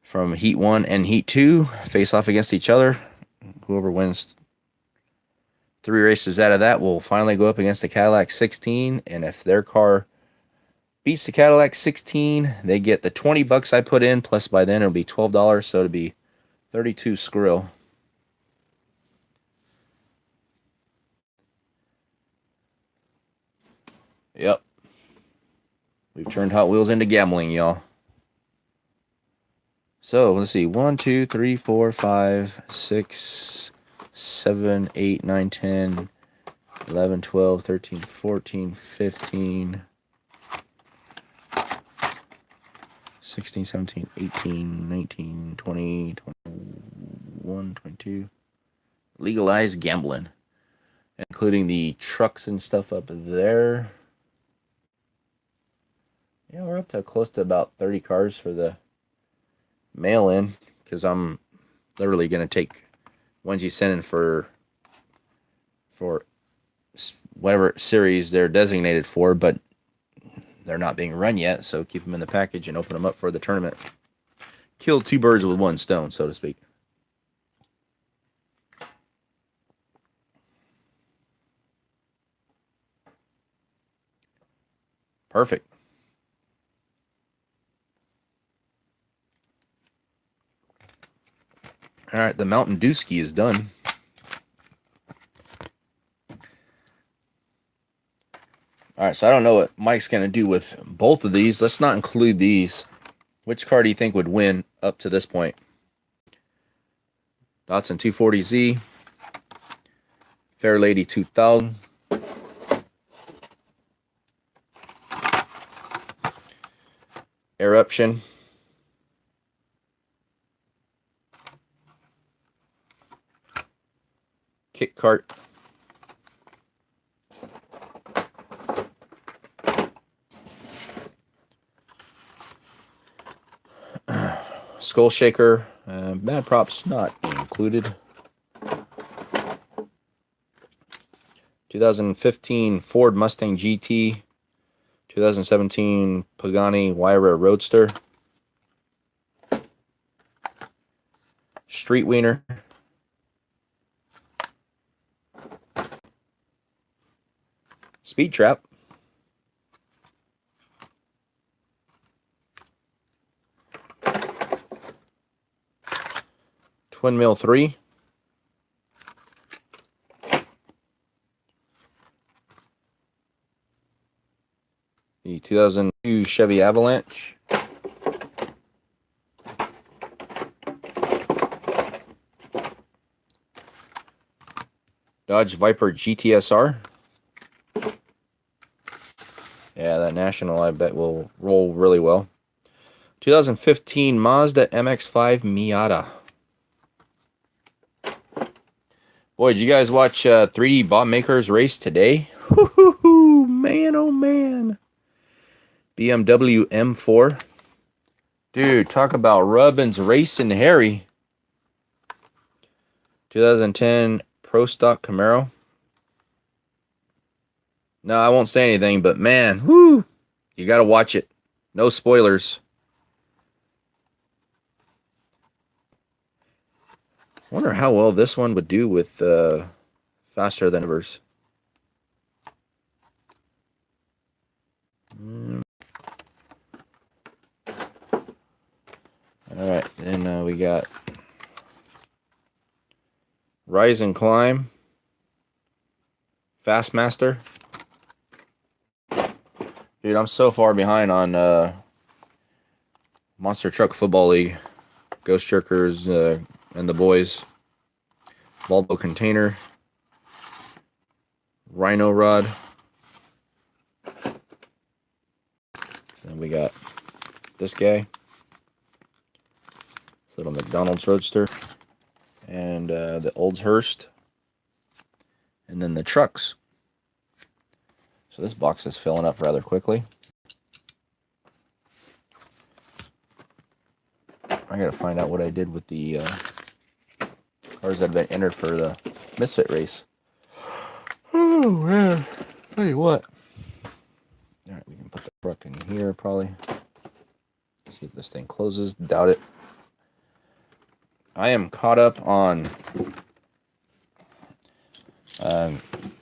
[SPEAKER 1] from Heat 1 and Heat 2. Face off against each other. Whoever wins 3 races out of that will finally go up against the Cadillac 16. And if their car beats the Cadillac 16, they get the $20 I put in, plus by then it'll be $12, so it'll be 32 skrill. Yep. We've turned Hot Wheels into gambling, y'all. So, let's see. 1, 2, 3, 4, 5, 6, 7, 8, 9, 10, 11, 12, 13, 14, 15, 16, 17, 18, 19, 20, 21, 22. Legalized gambling. Including the trucks and stuff up there. Yeah, we're up to close to about 30 cars for the mail-in, because I'm literally going to take ones you send in for whatever series they're designated for, but they're not being run yet, so keep them in the package and open them up for the tournament. Kill 2 birds with 1 stone, so to speak. Perfect. All right, the Mountain Dewski is done. All right, so I don't know what Mike's going to do with both of these. Let's not include these. Which car do you think would win up to this point? Datsun 240Z, Fairlady 2000, Eruption, Kit Kart, Skull Shaker, Mad Props not included. 2015 Ford Mustang GT, 2017 Pagani Huayra Roadster, Street Wiener, Speed Trap, Twin Mill 3, the 2002 Chevy Avalanche, Dodge Viper GTSR. Yeah, that National I bet will roll really well. 2015 Mazda MX-5 Miata. Boy, did you guys watch 3D Bomb Maker's race today? Woo-hoo-hoo, man, oh man. BMW M4. Dude, talk about Rubbin's racing Harry. 2010 Pro Stock Camaro. No, I won't say anything, but man, whoo, you got to watch it. No spoilers. Wonder how well this one would do with faster than others. All right, then we got Rise and Climb, Fastmaster. Dude, I'm so far behind on Monster Truck Football League, Ghost Jerkers, and the boys. Volvo Container, Rhino Rod. Then we got this guy. This little McDonald's Roadster. And the Oldshurst. And then the trucks. So this box is filling up rather quickly. I gotta find out what I did with the cars that have been entered for the Misfit race. Oh man, tell you what. All right, we can put the truck in here probably. See if this thing closes. Doubt it. I am caught up on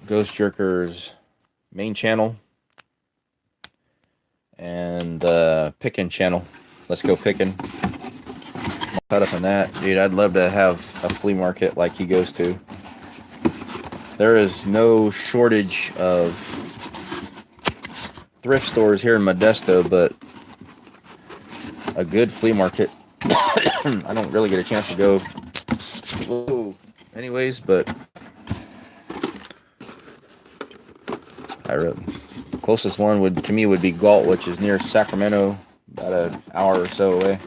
[SPEAKER 1] Ghost Jerkers main channel and the Pickin' channel. Let's go Pickin'. Caught up on that. Dude, I'd love to have a flea market like he goes to. There is no shortage of thrift stores here in Modesto, but a good flea market. I don't really get a chance to go anyways, but the closest one to me would be Galt, which is near Sacramento, about an hour or so away.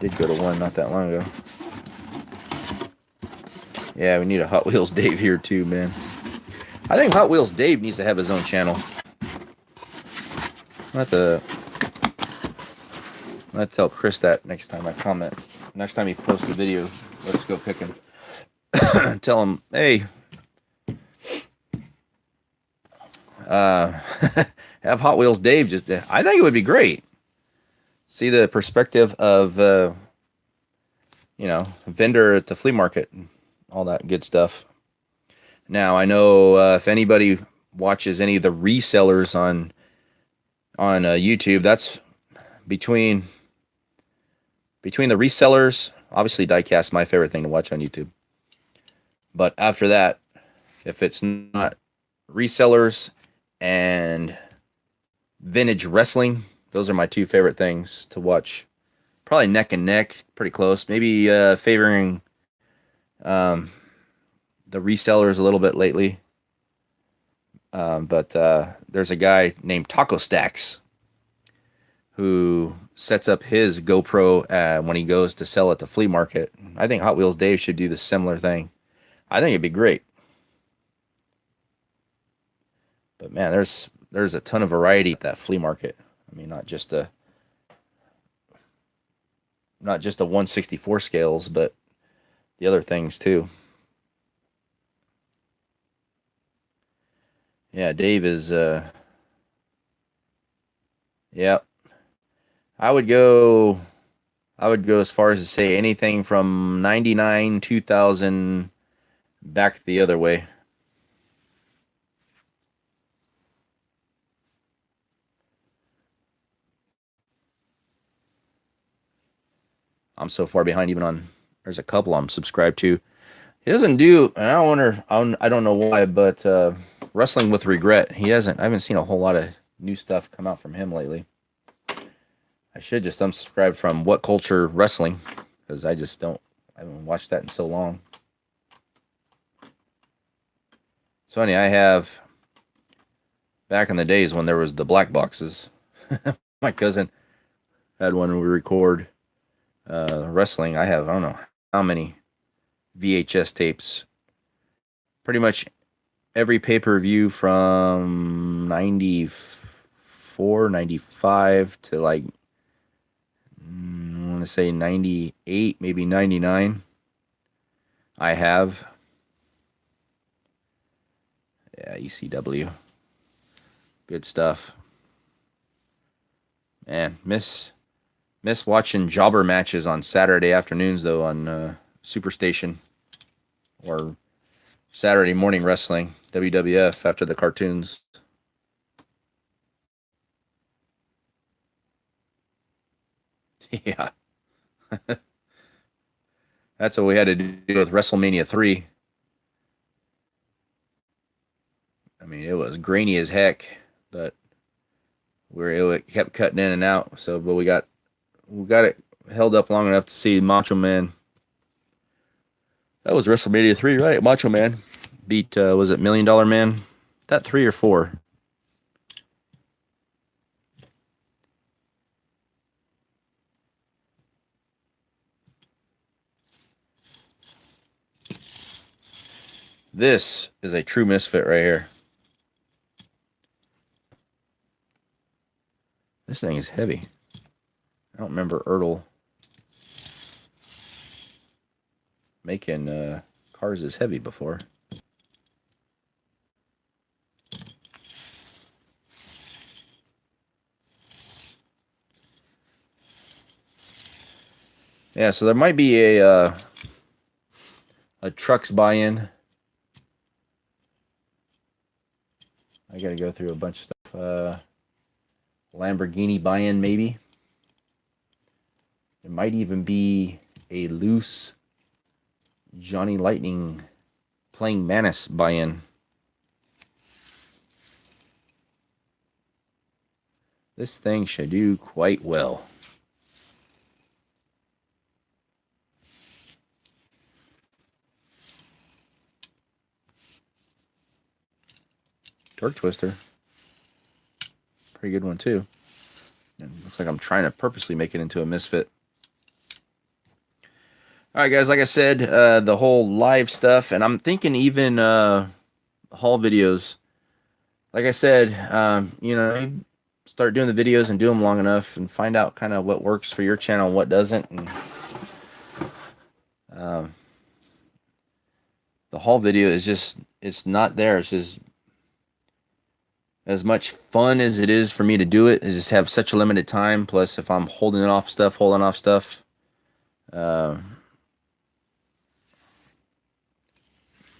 [SPEAKER 1] Did go to one not that long ago. Yeah, we need a Hot Wheels Dave here too, man. I think Hot Wheels Dave needs to have his own channel. I'll have to tell Chris that next time I comment. Next time he posts the video, let's go Pickin'. Tell him, hey, have Hot Wheels Dave just. I think it would be great. See the perspective of, vendor at the flea market, and all that good stuff. Now I know if anybody watches any of the resellers on YouTube, that's between the resellers. Obviously, Diecast my favorite thing to watch on YouTube. But after that, if it's not resellers and vintage wrestling, those are my two favorite things to watch. Probably neck and neck, pretty close. Maybe favoring the resellers a little bit lately. But there's a guy named Taco Stacks who sets up his GoPro when he goes to sell at the flea market. I think Hot Wheels Dave should do the similar thing. I think it'd be great. But man, there's a ton of variety at that flea market. I mean, not just the 1/64 scales, but the other things too. Yeah, Dave is yeah. I would go as far as to say anything from 99, 2000 back the other way. I'm so far behind even on, there's a couple I'm subscribed to. He doesn't do, and I don't know why, but Wrestling with Regret, I haven't seen a whole lot of new stuff come out from him lately. I should just unsubscribe from What Culture Wrestling, because I haven't watched that in so long. So anyway, I have, back in the days when there was the black boxes, my cousin had one when we record wrestling. I don't know how many VHS tapes. Pretty much every pay-per-view from 94, 95 to like, I want to say 98, maybe 99. I have. Yeah, ECW. Good stuff. Man, miss watching jobber matches on Saturday afternoons though on Superstation or Saturday morning wrestling, WWF after the cartoons. Yeah, that's what we had to do with WrestleMania 3. I mean, it was grainy as heck, but it kept cutting in and out. So, but we got it held up long enough to see Macho Man. That was WrestleMania 3, right? Macho Man beat was it Million Dollar Man? That 3 or 4? This is a true misfit right here. This thing is heavy. I don't remember Ertl making cars as heavy before. Yeah, so there might be a trucks buy-in. I got to go through a bunch of stuff. Lamborghini buy-in, maybe. There might even be a loose Johnny Lightning playing Manus buy-in. This thing should do quite well. Torque Twister. Pretty good one, too. And looks like I'm trying to purposely make it into a misfit. All right, guys, like I said, the whole live stuff, and I'm thinking even haul videos. Like I said, start doing the videos and do them long enough and find out kind of what works for your channel and what doesn't. And the haul video is just, it's not there. It's just as much fun as it is for me to do it. I just have such a limited time. Plus, if I'm holding off stuff,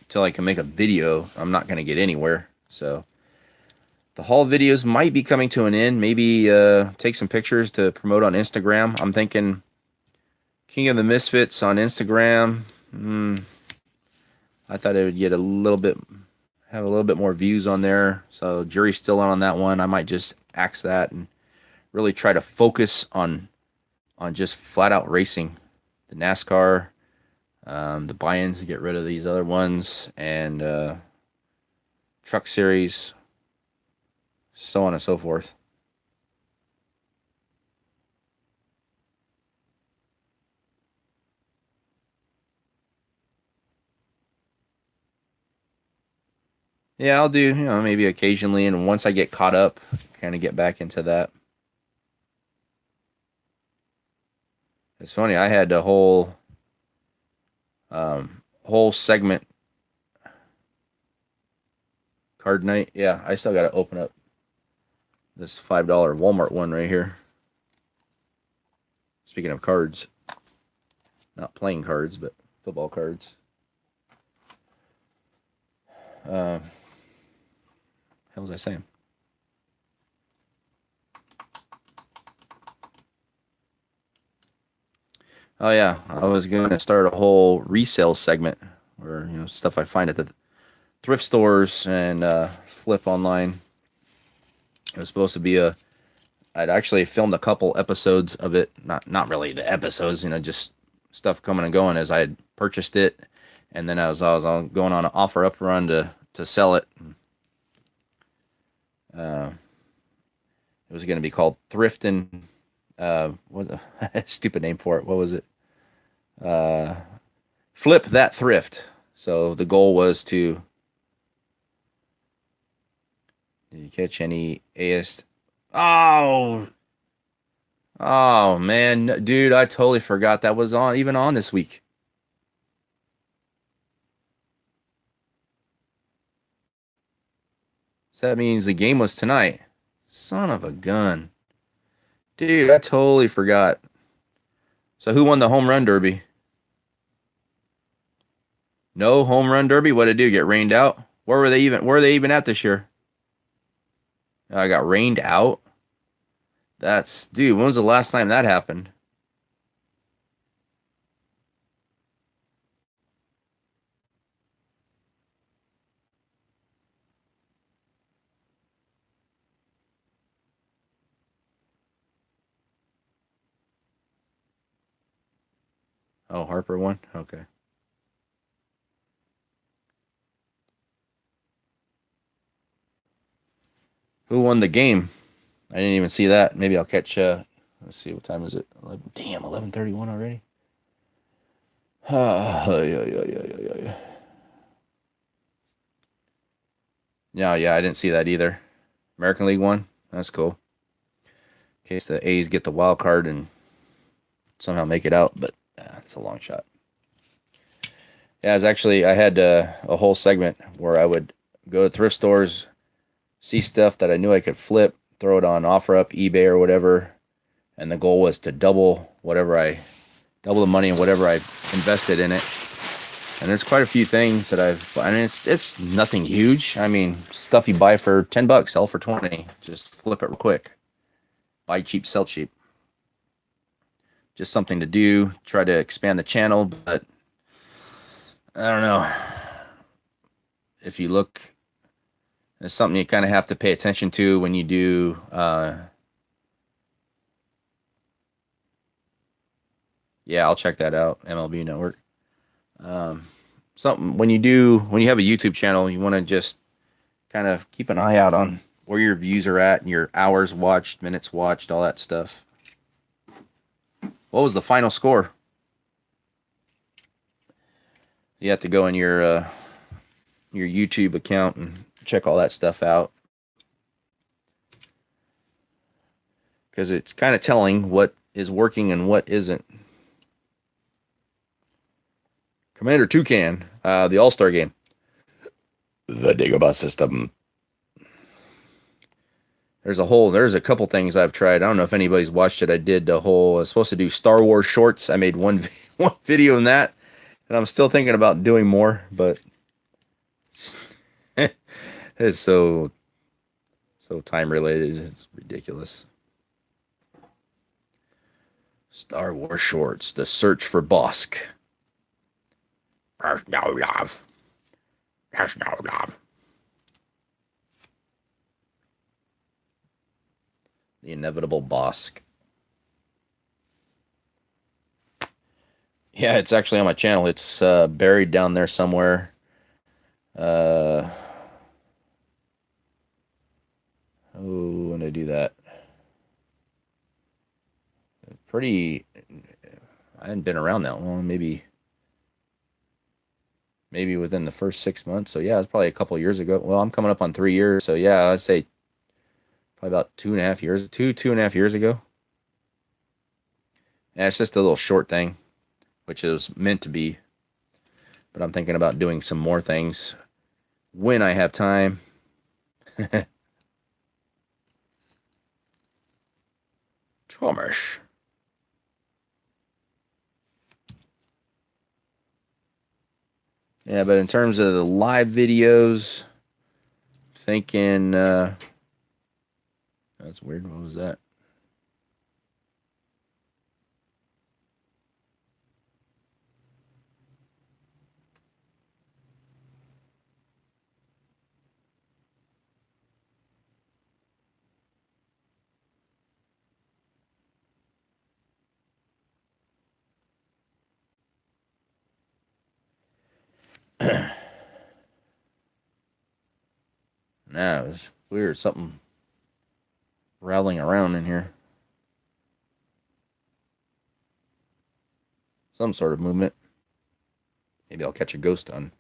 [SPEAKER 1] till I can make a video, I'm not going to get anywhere. So the haul videos might be coming to an end. Maybe take some pictures to promote on Instagram. I'm thinking King of the Misfits on Instagram. I thought it would get have a little bit more views on there. So jury's still on that one. I might just axe that and really try to focus on just flat out racing, the NASCAR, the buy-ins to get rid of these other ones, and truck series, so on and so forth. Yeah, I'll do, maybe occasionally, and once I get caught up, kind of get back into that. It's funny, I had a whole segment card night. Yeah, I still got to open up this $5 Walmart one right here. Speaking of cards, not playing cards, but football cards. How was I saying? Oh yeah, I was gonna start a whole resale segment where stuff I find at the thrift stores and flip online. It was supposed to be I'd actually filmed a couple episodes of it, not really the episodes, just stuff coming and going as I had purchased it, and then I was going on an offer up run to sell it. It was going to be called Thrifting. What a stupid name for it? What was it? flip that thrift. So the goal was to. Did you catch any AS? Oh, oh man, dude, I totally forgot that was on even on this week. So that means the game was tonight. Son of a gun. Dude, I totally forgot. So who won the home run derby? No home run derby? What did it do? Get rained out? Where were they even at this year? I got rained out. That's dude, when was the last time that happened? Oh, Harper won? Okay. Who won the game? I didn't even see that. Maybe I'll catch let's see, what time is it? 11, damn, 11:31 already. Yeah, yeah, I didn't see that either. American League won. That's cool. In case the A's get the wild card and somehow make it out, but it's a long shot. Yeah, it's actually I had a whole segment where I would go to thrift stores, see stuff that I knew I could flip, throw it on OfferUp, eBay, or whatever, and the goal was to double the money and whatever I invested in it. And there's quite a few things that I mean, it's nothing huge. I mean, stuff you buy for $10, sell for 20. Just flip it real quick. Buy cheap, sell cheap. Just something to do. Try to expand the channel, but I don't know. If you look, it's something you kind of have to pay attention to when you do. Yeah, I'll check that out. MLB Network. Something when you have a YouTube channel, you want to just kind of keep an eye out on where your views are at and your hours watched, minutes watched, all that stuff. What was the final score? You have to go in your YouTube account and check all that stuff out because it's kind of telling what is working and what isn't. Commander Toucan, the All-Star game. The Dagobah system. There's a couple things I've tried. I don't know if anybody's watched it. I did I was supposed to do Star Wars shorts. I made one video in that, and I'm still thinking about doing more, but it's so time related. It's ridiculous. Star Wars shorts. The search for Bosk. There's no love. There's no love. The inevitable Bosk. Yeah, it's actually on my channel. It's buried down there somewhere. When I do that, pretty. I hadn't been around that long. Maybe within the first 6 months. So yeah, it's probably a couple years ago. Well, I'm coming up on 3 years. So yeah, I'd say probably about 2.5 years, 2.5 years ago. Yeah, it's just a little short thing, which is meant to be. But I'm thinking about doing some more things when I have time. Thomas. Yeah, but in terms of the live videos, thinking that's weird. What was that? Nah, it was weird. Something rattling around in here. Some sort of movement. Maybe I'll catch a ghost on.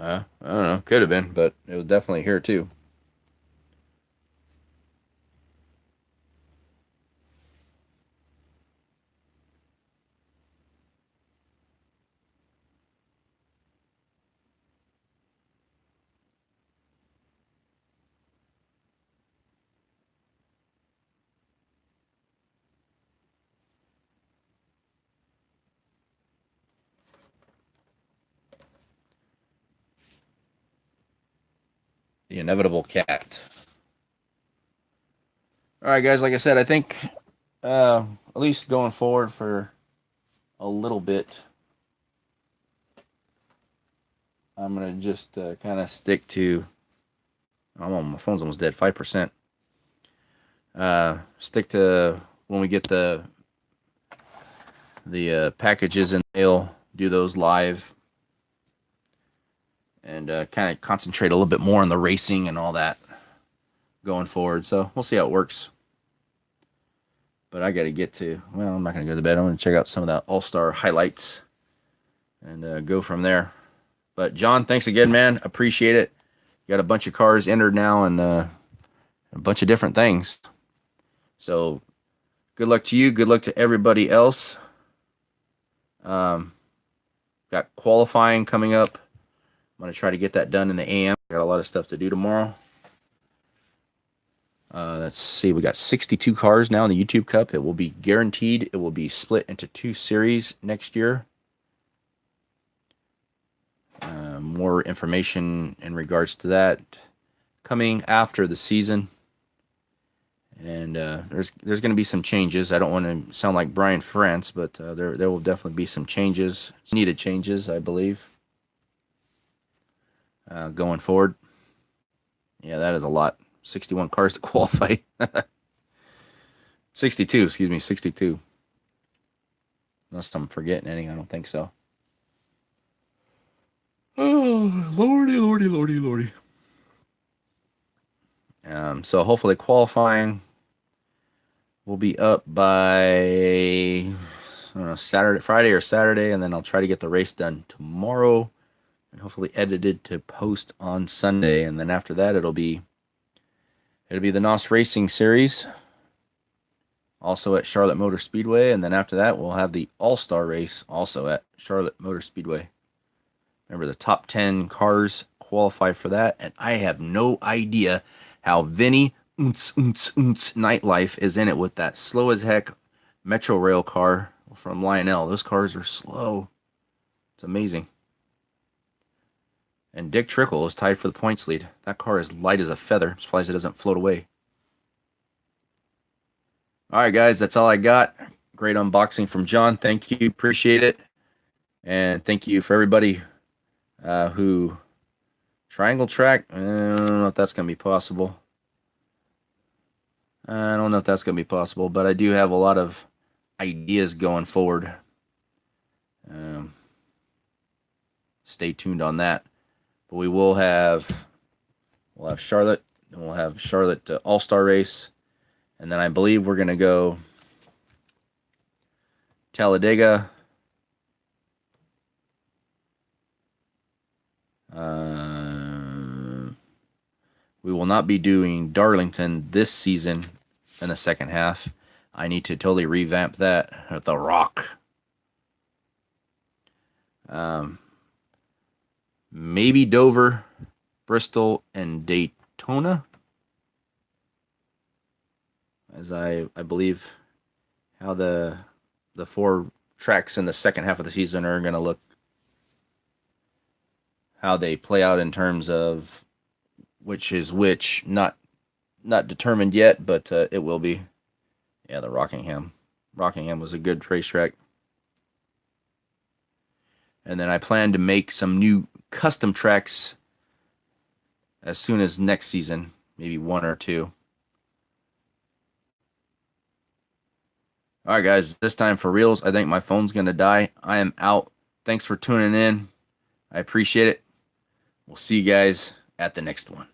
[SPEAKER 1] I don't know. Could have been, but it was definitely here too. The inevitable cat. All right, guys. Like I said, I think at least going forward for a little bit, I'm gonna just kind of stick to. Oh, my phone's almost dead. 5%. Stick to when we get the packages in the mail. Do those live and kind of concentrate a little bit more on the racing and all that going forward. So we'll see how it works. But I got to get to, well, I'm not going to go to bed. I'm going to check out some of that All-Star highlights and go from there. But John, thanks again, man. Appreciate it. You got a bunch of cars entered now and a bunch of different things. So good luck to you. Good luck to everybody else. Got qualifying coming up. I'm going to try to get that done in the AM. Got a lot of stuff to do tomorrow. Let's see. We got 62 cars now in the YouTube Cup. It will be guaranteed. It will be split into 2 series next year. More information in regards to that coming after the season. And there's going to be some changes. I don't want to sound like Brian France, but there will definitely be some changes. Needed changes, I believe, going forward. Yeah, that is a lot. 61 cars to qualify. 62, excuse me, 62. Unless I'm forgetting any, I don't think so. Oh, lordy, lordy, lordy, lordy. So hopefully qualifying will be up by, I don't know, Saturday, Friday or Saturday, and then I'll try to get the race done tomorrow and hopefully edited to post on Sunday. And then after that, it'll be the NOS Racing Series, also at Charlotte Motor Speedway. And then after that, we'll have the All-Star Race, also at Charlotte Motor Speedway. Remember, the top 10 cars qualify for that. And I have no idea how Vinny Nightlife is in it with that slow as heck Metro Rail car from Lionel. Those cars are slow. It's amazing. And Dick Trickle is tied for the points lead. That car is light as a feather. I'm surprised it doesn't float away. All right, guys, that's all I got. Great unboxing from John. Thank you. Appreciate it. And thank you for everybody who... Triangle track, I don't know if that's going to be possible. But I do have a lot of ideas going forward. Stay tuned on that. But we'll have Charlotte, and we'll have Charlotte All-Star Race, and then I believe we're going to go Talladega, we will not be doing Darlington this season in the second half. I need to totally revamp that at the Rock. Maybe Dover, Bristol, and Daytona, as I believe how the 4 tracks in the second half of the season are going to look, how they play out in terms of which is which. Not determined yet, but it will be. Yeah, the Rockingham was a good racetrack. And then I plan to make some new custom tracks as soon as next season, maybe 1 or 2. All right, guys, this time for reals. I think my phone's going to die. I am out. Thanks for tuning in. I appreciate it. We'll see you guys at the next one.